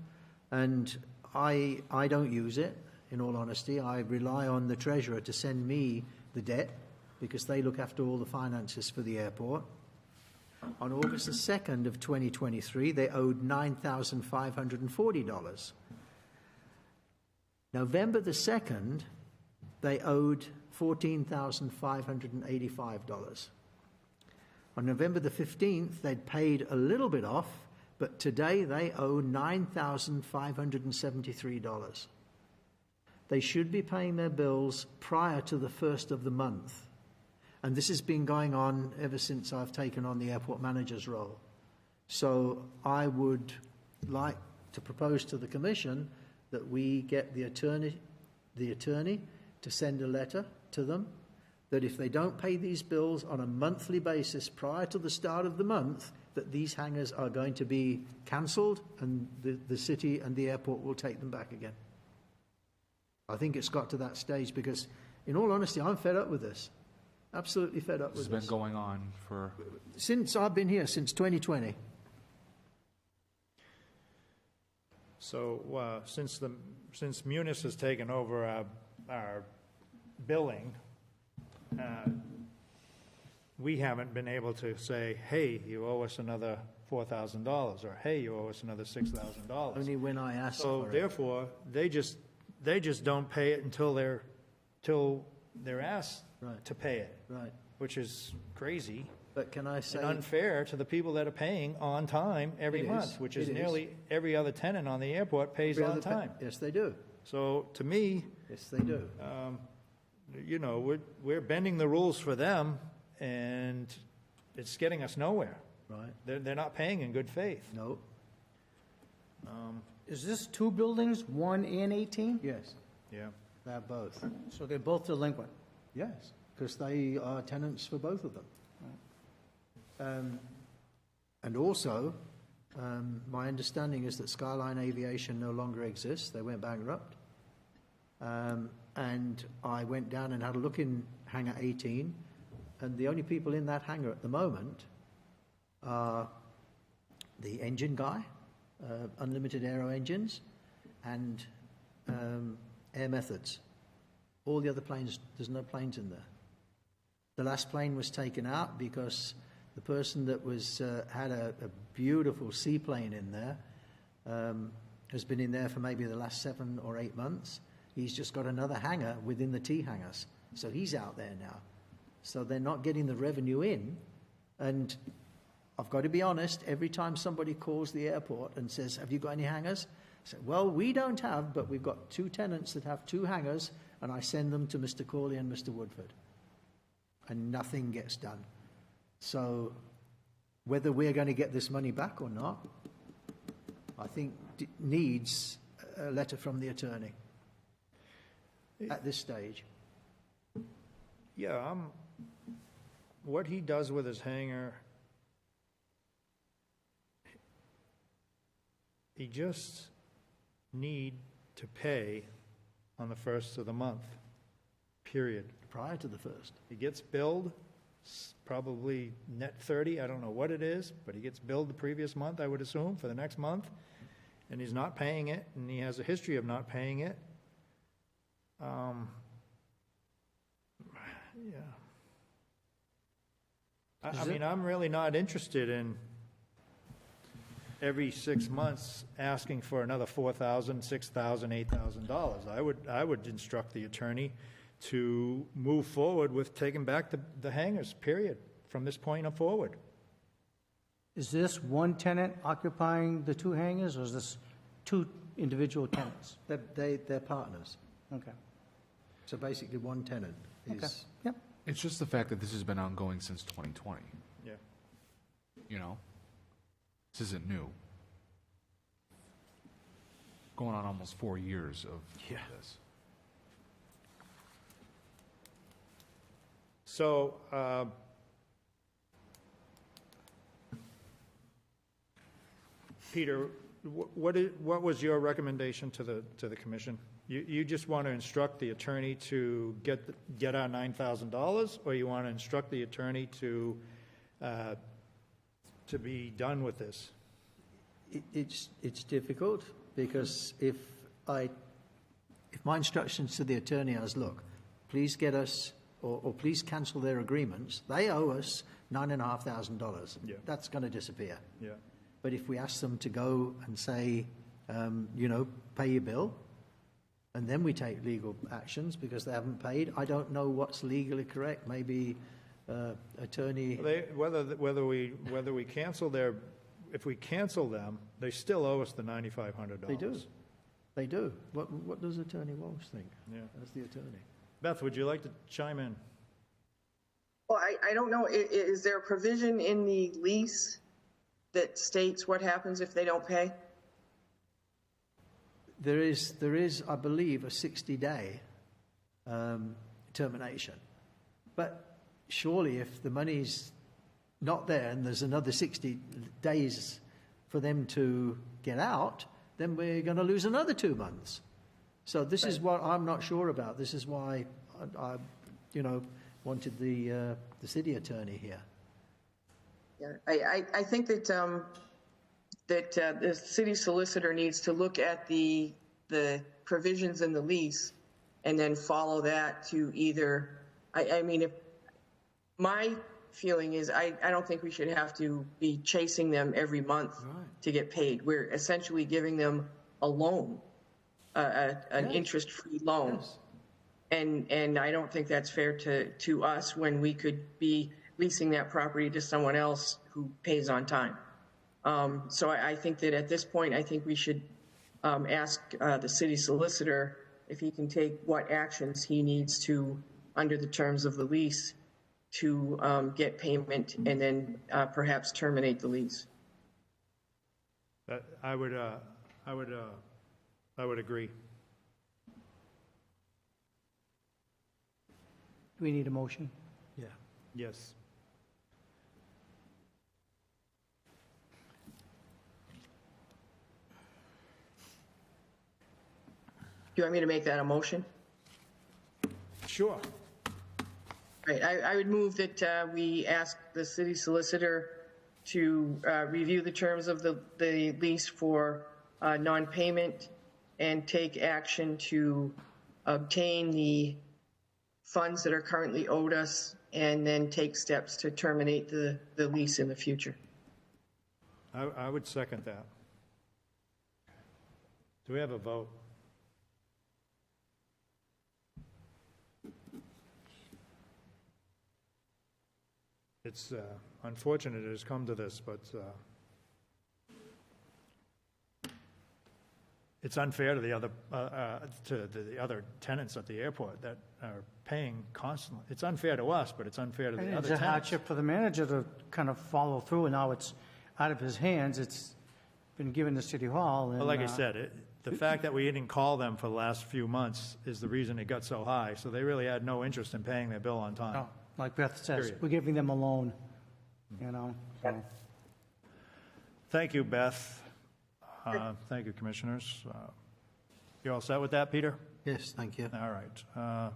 and I don't use it, in all honesty. I rely on the treasurer to send me the debt because they look after all the finances for the airport. On August the 2nd of 2023, they owed $9,540. November the 2nd, they owed $14,585. On November the 15th, they'd paid a little bit off, but today they owe $9,573. They should be paying their bills prior to the 1st of the month. And this has been going on ever since I've taken on the airport manager's role. So I would like to propose to the commission that we get the attorney to send a letter to them that if they don't pay these bills on a monthly basis prior to the start of the month, that these hangars are going to be cancelled and the city and the airport will take them back again. I think it's got to that stage because, in all honesty, I'm fed up with this. Absolutely fed up with this. This has been going on for... Since I've been here, since 2020. So since Munis has taken over our billing, we haven't been able to say, hey, you owe us another $4,000, or hey, you owe us another $6,000. Only when I ask So for it. therefore, they just don't pay it until they're asked Right. to pay it, Right. which is crazy But can I say... and unfair to the people that are paying on time every It is. month, which is It is. nearly every other tenant on the airport pays every on other time. Yes, they do. So to me, Yes, they do. we're bending the rules for them, and it's getting us nowhere. Right. They're not paying in good faith. No. Is this 2 buildings, 1 and 18? Yes, Yeah. they're both. So they're both delinquent? Yes, because they are tenants for both of them. And also, my understanding is that Skyline Aviation no longer exists. They went bankrupt. And I went down and had a look in Hangar 18, and the only people in that hangar at the moment are the engine guy, Unlimited Aero Engines, and Air Methods. All the other planes, there's no planes in there. The last plane was taken out because the person that was had a beautiful seaplane in there has been in there for maybe the last 7 or 8 months. He's just got another hangar within the T hangars. So he's out there now. So they're not getting the revenue in. And I've got to be honest, every time somebody calls the airport and says, have you got any hangars? I say, well, we don't have, but we've got 2 tenants that have 2 hangars, and I send them to Mr. Corley and Mr. Woodford. And nothing gets done. So whether we're going to get this money back or not, I think needs a letter from the attorney at this stage. Yeah, what he does with his hangar, he just need to pay on the first of the month, period. Prior to the first. He gets billed, probably net 30, I don't know what it is, but he gets billed the previous month, I would assume, for the next month, and he's not paying it, and he has a history of not paying it. Yeah. I mean, I'm really not interested in every 6 months asking for another $4,000, $6,000, $8,000. I would instruct the attorney to move forward with taking back the hangars, period, from this point on forward. Is this one tenant occupying the two hangars, or is this two individual tenants? They're partners. Okay. So basically one tenant Okay. is, Yep. It's just the fact that this has been ongoing since 2020, Yeah. you know? This isn't new. Going on almost 4 years of this. So, Peter, what was your recommendation to the commission? You just want to instruct the attorney to get our $9,000, or you want to instruct the attorney to be done with this? it's difficult, because if my instructions to the attorney is, look, please get us, or please cancel their agreements, they owe us $9,500. Yeah. That's going to disappear. Yeah. But if we ask them to go and say, pay your bill, and then we take legal actions because they haven't paid, I don't know what's legally correct. Maybe attorney... Whether we cancel if we cancel them, they still owe us the $9,500. They do. They do. What does Attorney Walsh think? Yeah. As the attorney. Beth, would you like to chime in? Well, I don't know, is there a provision in the lease that states what happens if they don't pay? There is, I believe, a 60-day termination. But surely if the money's not there and there's another 60 days for them to get out, then we're going to lose another 2 months. So this is what I'm not sure about. This is why I wanted the city attorney here. Yeah, I think that the city solicitor needs to look at the provisions in the lease and then follow that to either, I mean, if my feeling is I don't think we should have to be chasing them every month to get paid. We're essentially giving them a loan, an interest-free loan. Yes. And I don't think that's fair to us when we could be leasing that property to someone else who pays on time. So I think that at this point, I think we should ask the city solicitor if he can take what actions he needs to, under the terms of the lease, to get payment and then perhaps terminate the lease. I would agree. Do we need a motion? Yeah. Yes. Do you want me to make that a motion? Sure. Right. I would move that we ask the city solicitor to review the terms of the lease for non-payment and take action to obtain the funds that are currently owed us, and then take steps to terminate the lease in the future. I would second that. Do we have a vote? It's unfortunate it has come to this, but it's unfair to the other tenants at the airport that are paying constantly. It's unfair to us, but it's unfair to the And other it's a tenants. hardship for the manager to kind of follow through, and now it's out of his hands. It's been given to City Hall. And, But like I said, the fact that we didn't call them for the last few months is the reason it got so high. So they really had no interest in paying their bill on time. no, like Beth says, Period. we're giving them a loan, you know, so. Thank you, Beth. Thank you, Commissioners. You all set with that, Peter? Yes, thank you. All right.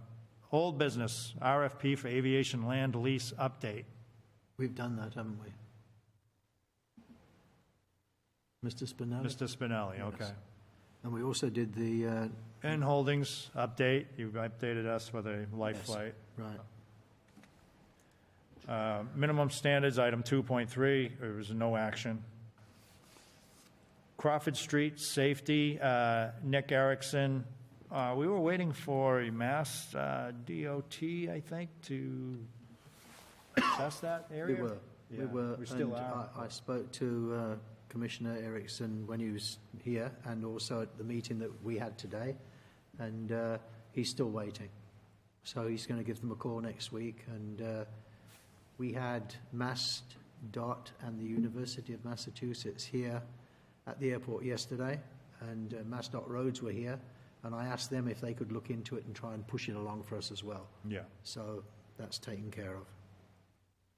Old business, RFP for aviation land lease update. We've done that, haven't we? Mr. Spinelli? Mr. Spinelli, Yes. okay. And we also did the, In Holdings update, you've updated us for the life Yes. flight. right, Minimum standards, item 2.3, there was no action. Crawford Street Safety, Nick Erickson. We were waiting for a Mass DOT, I think, to assess that we area. were. Yeah, We were. we still and are. I spoke to Commissioner Erickson when he was here and also at the meeting that we had today, and he's still waiting. So he's going to give them a call next week, and we had MassDOT and the University of Massachusetts here at the airport yesterday, and MassDOT Roads were here, and I asked them if they could look into it and try and push it along for us as well. Yeah, So that's taken care of.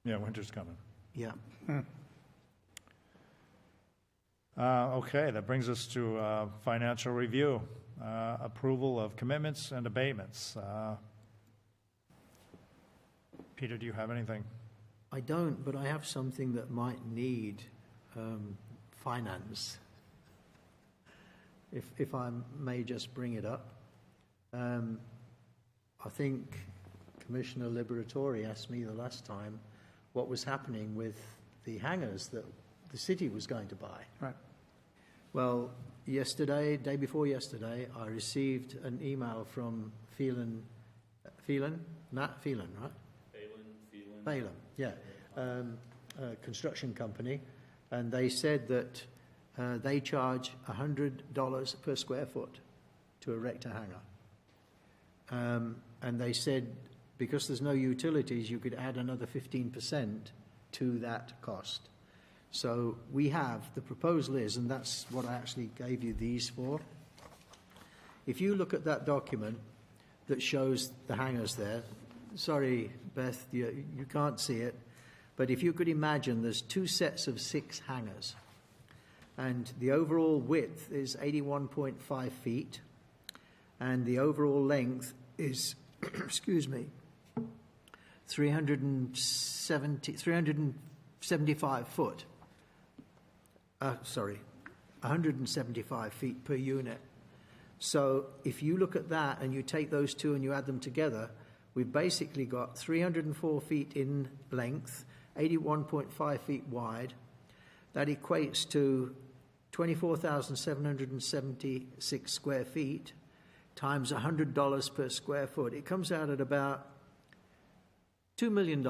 yeah, winter's coming. Yeah. Okay, that brings us to financial review, approval of commitments and abatements. Peter, do you have anything? I don't, but I have something that might need finance, if I may just bring it up. I think Commissioner Liberatore asked me the last time what was happening with the hangars that the city was going to buy. Right. Well, yesterday, day before yesterday, I received an email from Matt Phelan, right? Phelan, yeah, a construction company, and they said that they charge $100 per square foot to erect a hangar. And they said because there's no utilities, you could add another 15% to that cost. So we have, the proposal is, and that's what I actually gave you these for. If you look at that document that shows the hangars there, sorry, Beth, you can't see it, but if you could imagine there's two sets of 6 hangars, and the overall width is 81.5 feet, and the overall length is, excuse me, 375 foot. 175 feet per unit. So if you look at that and you take those two and you add them together, we've basically got 304 feet in length, 81.5 feet wide. That equates to 24,776 square feet times $100 per square foot. It comes out at about $2 million.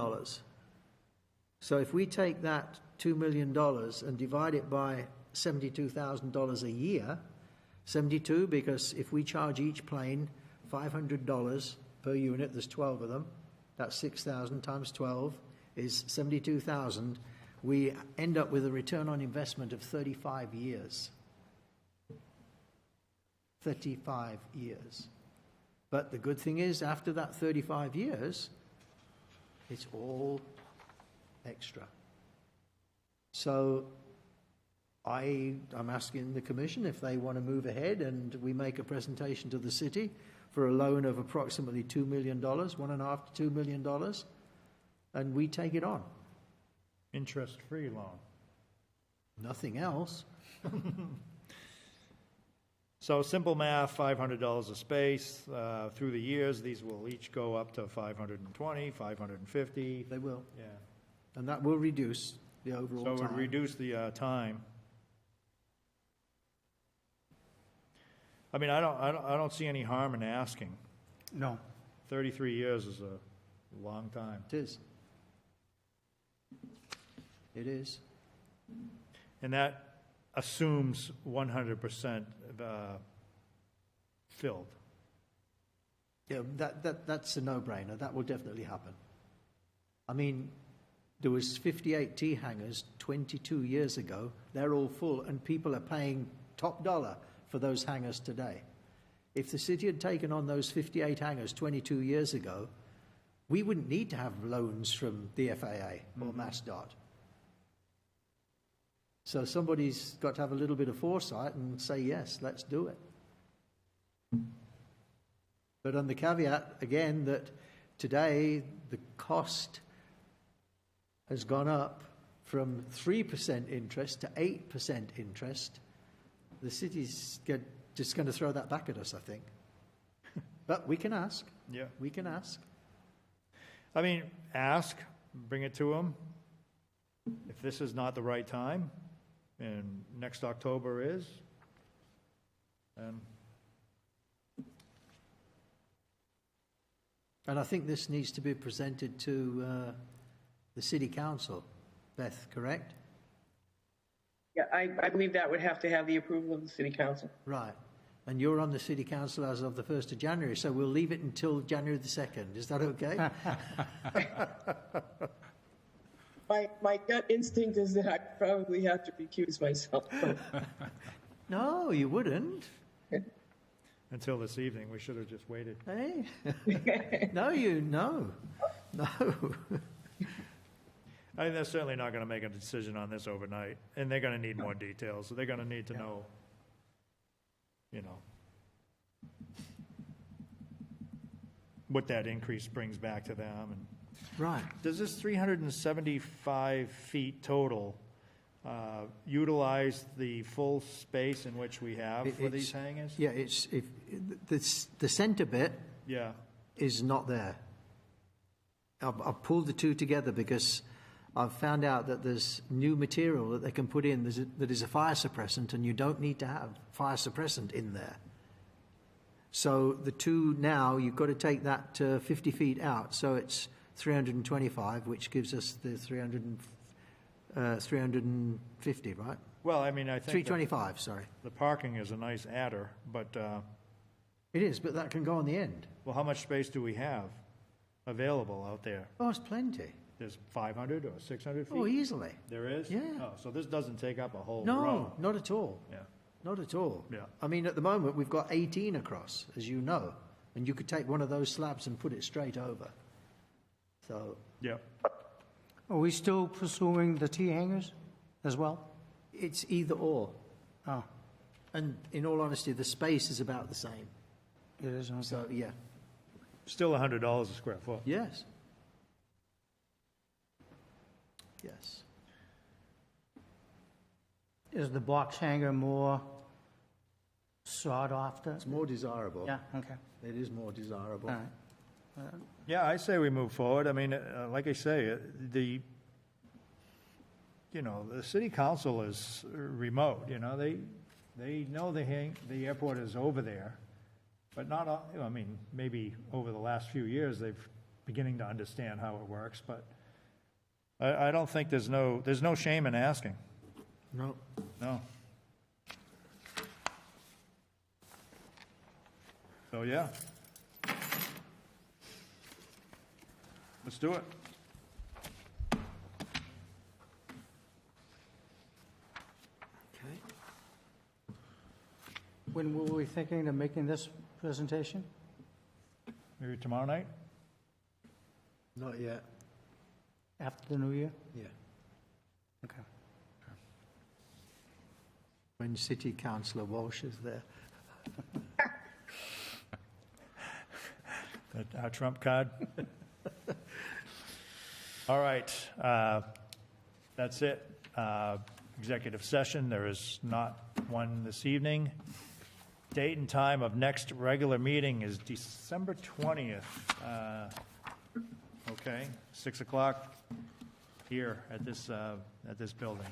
So if we take that $2 million and divide it by $72,000 a year, 72 because if we charge each plane $500 per unit, there's 12 of them, that's 6,000 times 12 is 72,000. We end up with a return on investment of 35 years. 35 years. But the good thing is, after that 35 years, it's all extra. So I'm asking the Commission if they want to move ahead and we make a presentation to the city for a loan of approximately $2 million, $1.5 to $2 million, and we take it on. Interest-free loan. Nothing else. So simple math, $500 a space. Through the years, these will each go up to 520, 550. They will. Yeah. And that will reduce the overall So it would time. reduce the time. I mean, I don't see any harm in asking. No. 33 years is a long time. It is. It is. And that assumes 100% filled. Yeah, that's a no-brainer. That will definitely happen. I mean, there was 58 tea hangers 22 years ago. They're all full, and people are paying top dollar for those hangers today. If the city had taken on those 58 hangers 22 years ago, we wouldn't need to have loans from the FAA or MassDOT. So somebody's got to have a little bit of foresight and say, yes, let's do it. But on the caveat, again, that today the cost has gone up from 3% interest to 8% interest. The city's just going to throw that back at us, I think. But we can ask. Yeah. We can ask. I mean, ask, bring it to them. If this is not the right time, and next October is, then And I think this needs to be presented to the city council. Beth, correct? Yeah, I believe that would have to have the approval of the city council. Right. And you're on the city council as of the 1st of January, so we'll leave it until January the 2nd. Is that okay? My gut instinct is that I probably have to recuse myself. No, you wouldn't. until this evening, we should have just waited. Hey? No. I mean, they're certainly not going to make a decision on this overnight, and they're going to need more details, so they're going to need to know, what that increase brings back to them. And Right. does this 375 feet total utilize the full space in which we have for these hangars? Yeah, the centre bit Yeah, is not there. I've pulled the two together because I've found out that there's new material that they can put in that is a fire suppressant, and you don't need to have fire suppressant in there. So the two now, you've got to take that 50 feet out, so it's 325, which gives us the 350, right? well, I mean, I think 325, sorry. the parking is a nice adder, but, It is, but that can go on the end. well, how much space do we have available out there? Oh, it's plenty. There's 500 or 600 feet? Oh, easily. There is? Yeah. Oh, so this doesn't take up a whole No, row? not at all. Yeah. Not at all. Yeah. I mean, at the moment, we've got 18 across, as you know, and you could take one of those slabs and put it straight over. So Yeah. Are we still pursuing the T hangers as well? it's either or. Oh, And in all honesty, the space is about the same. it is, okay. So, yeah. Still $100 a square foot. Yes. Yes. Is the box hanger more sought after? It's more desirable. Yeah, okay, It is more desirable. all right. Yeah, I say we move forward. I mean, like I say, the city council is remote, they know the airport is over there, but not, I mean, maybe over the last few years, they've beginning to understand how it works, but I don't think there's no shame in asking. No. No. So, yeah. Let's do it. Okay. When were we thinking of making this presentation? Maybe tomorrow night? Not yet. After the new year? Yeah. Okay. When City Councillor Walsh is there. Our trump card? All right, that's it. Executive session, there is not one this evening. Date and time of next regular meeting is December 20th. Okay, 6 o'clock here at this building.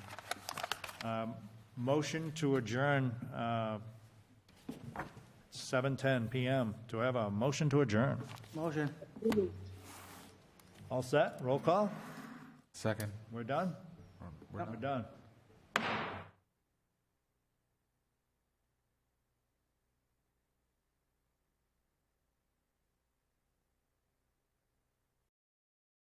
Motion to adjourn, 7:10 PM. Do I have a motion to adjourn? Motion. All set? Roll call? Second. We're done? We're We're done.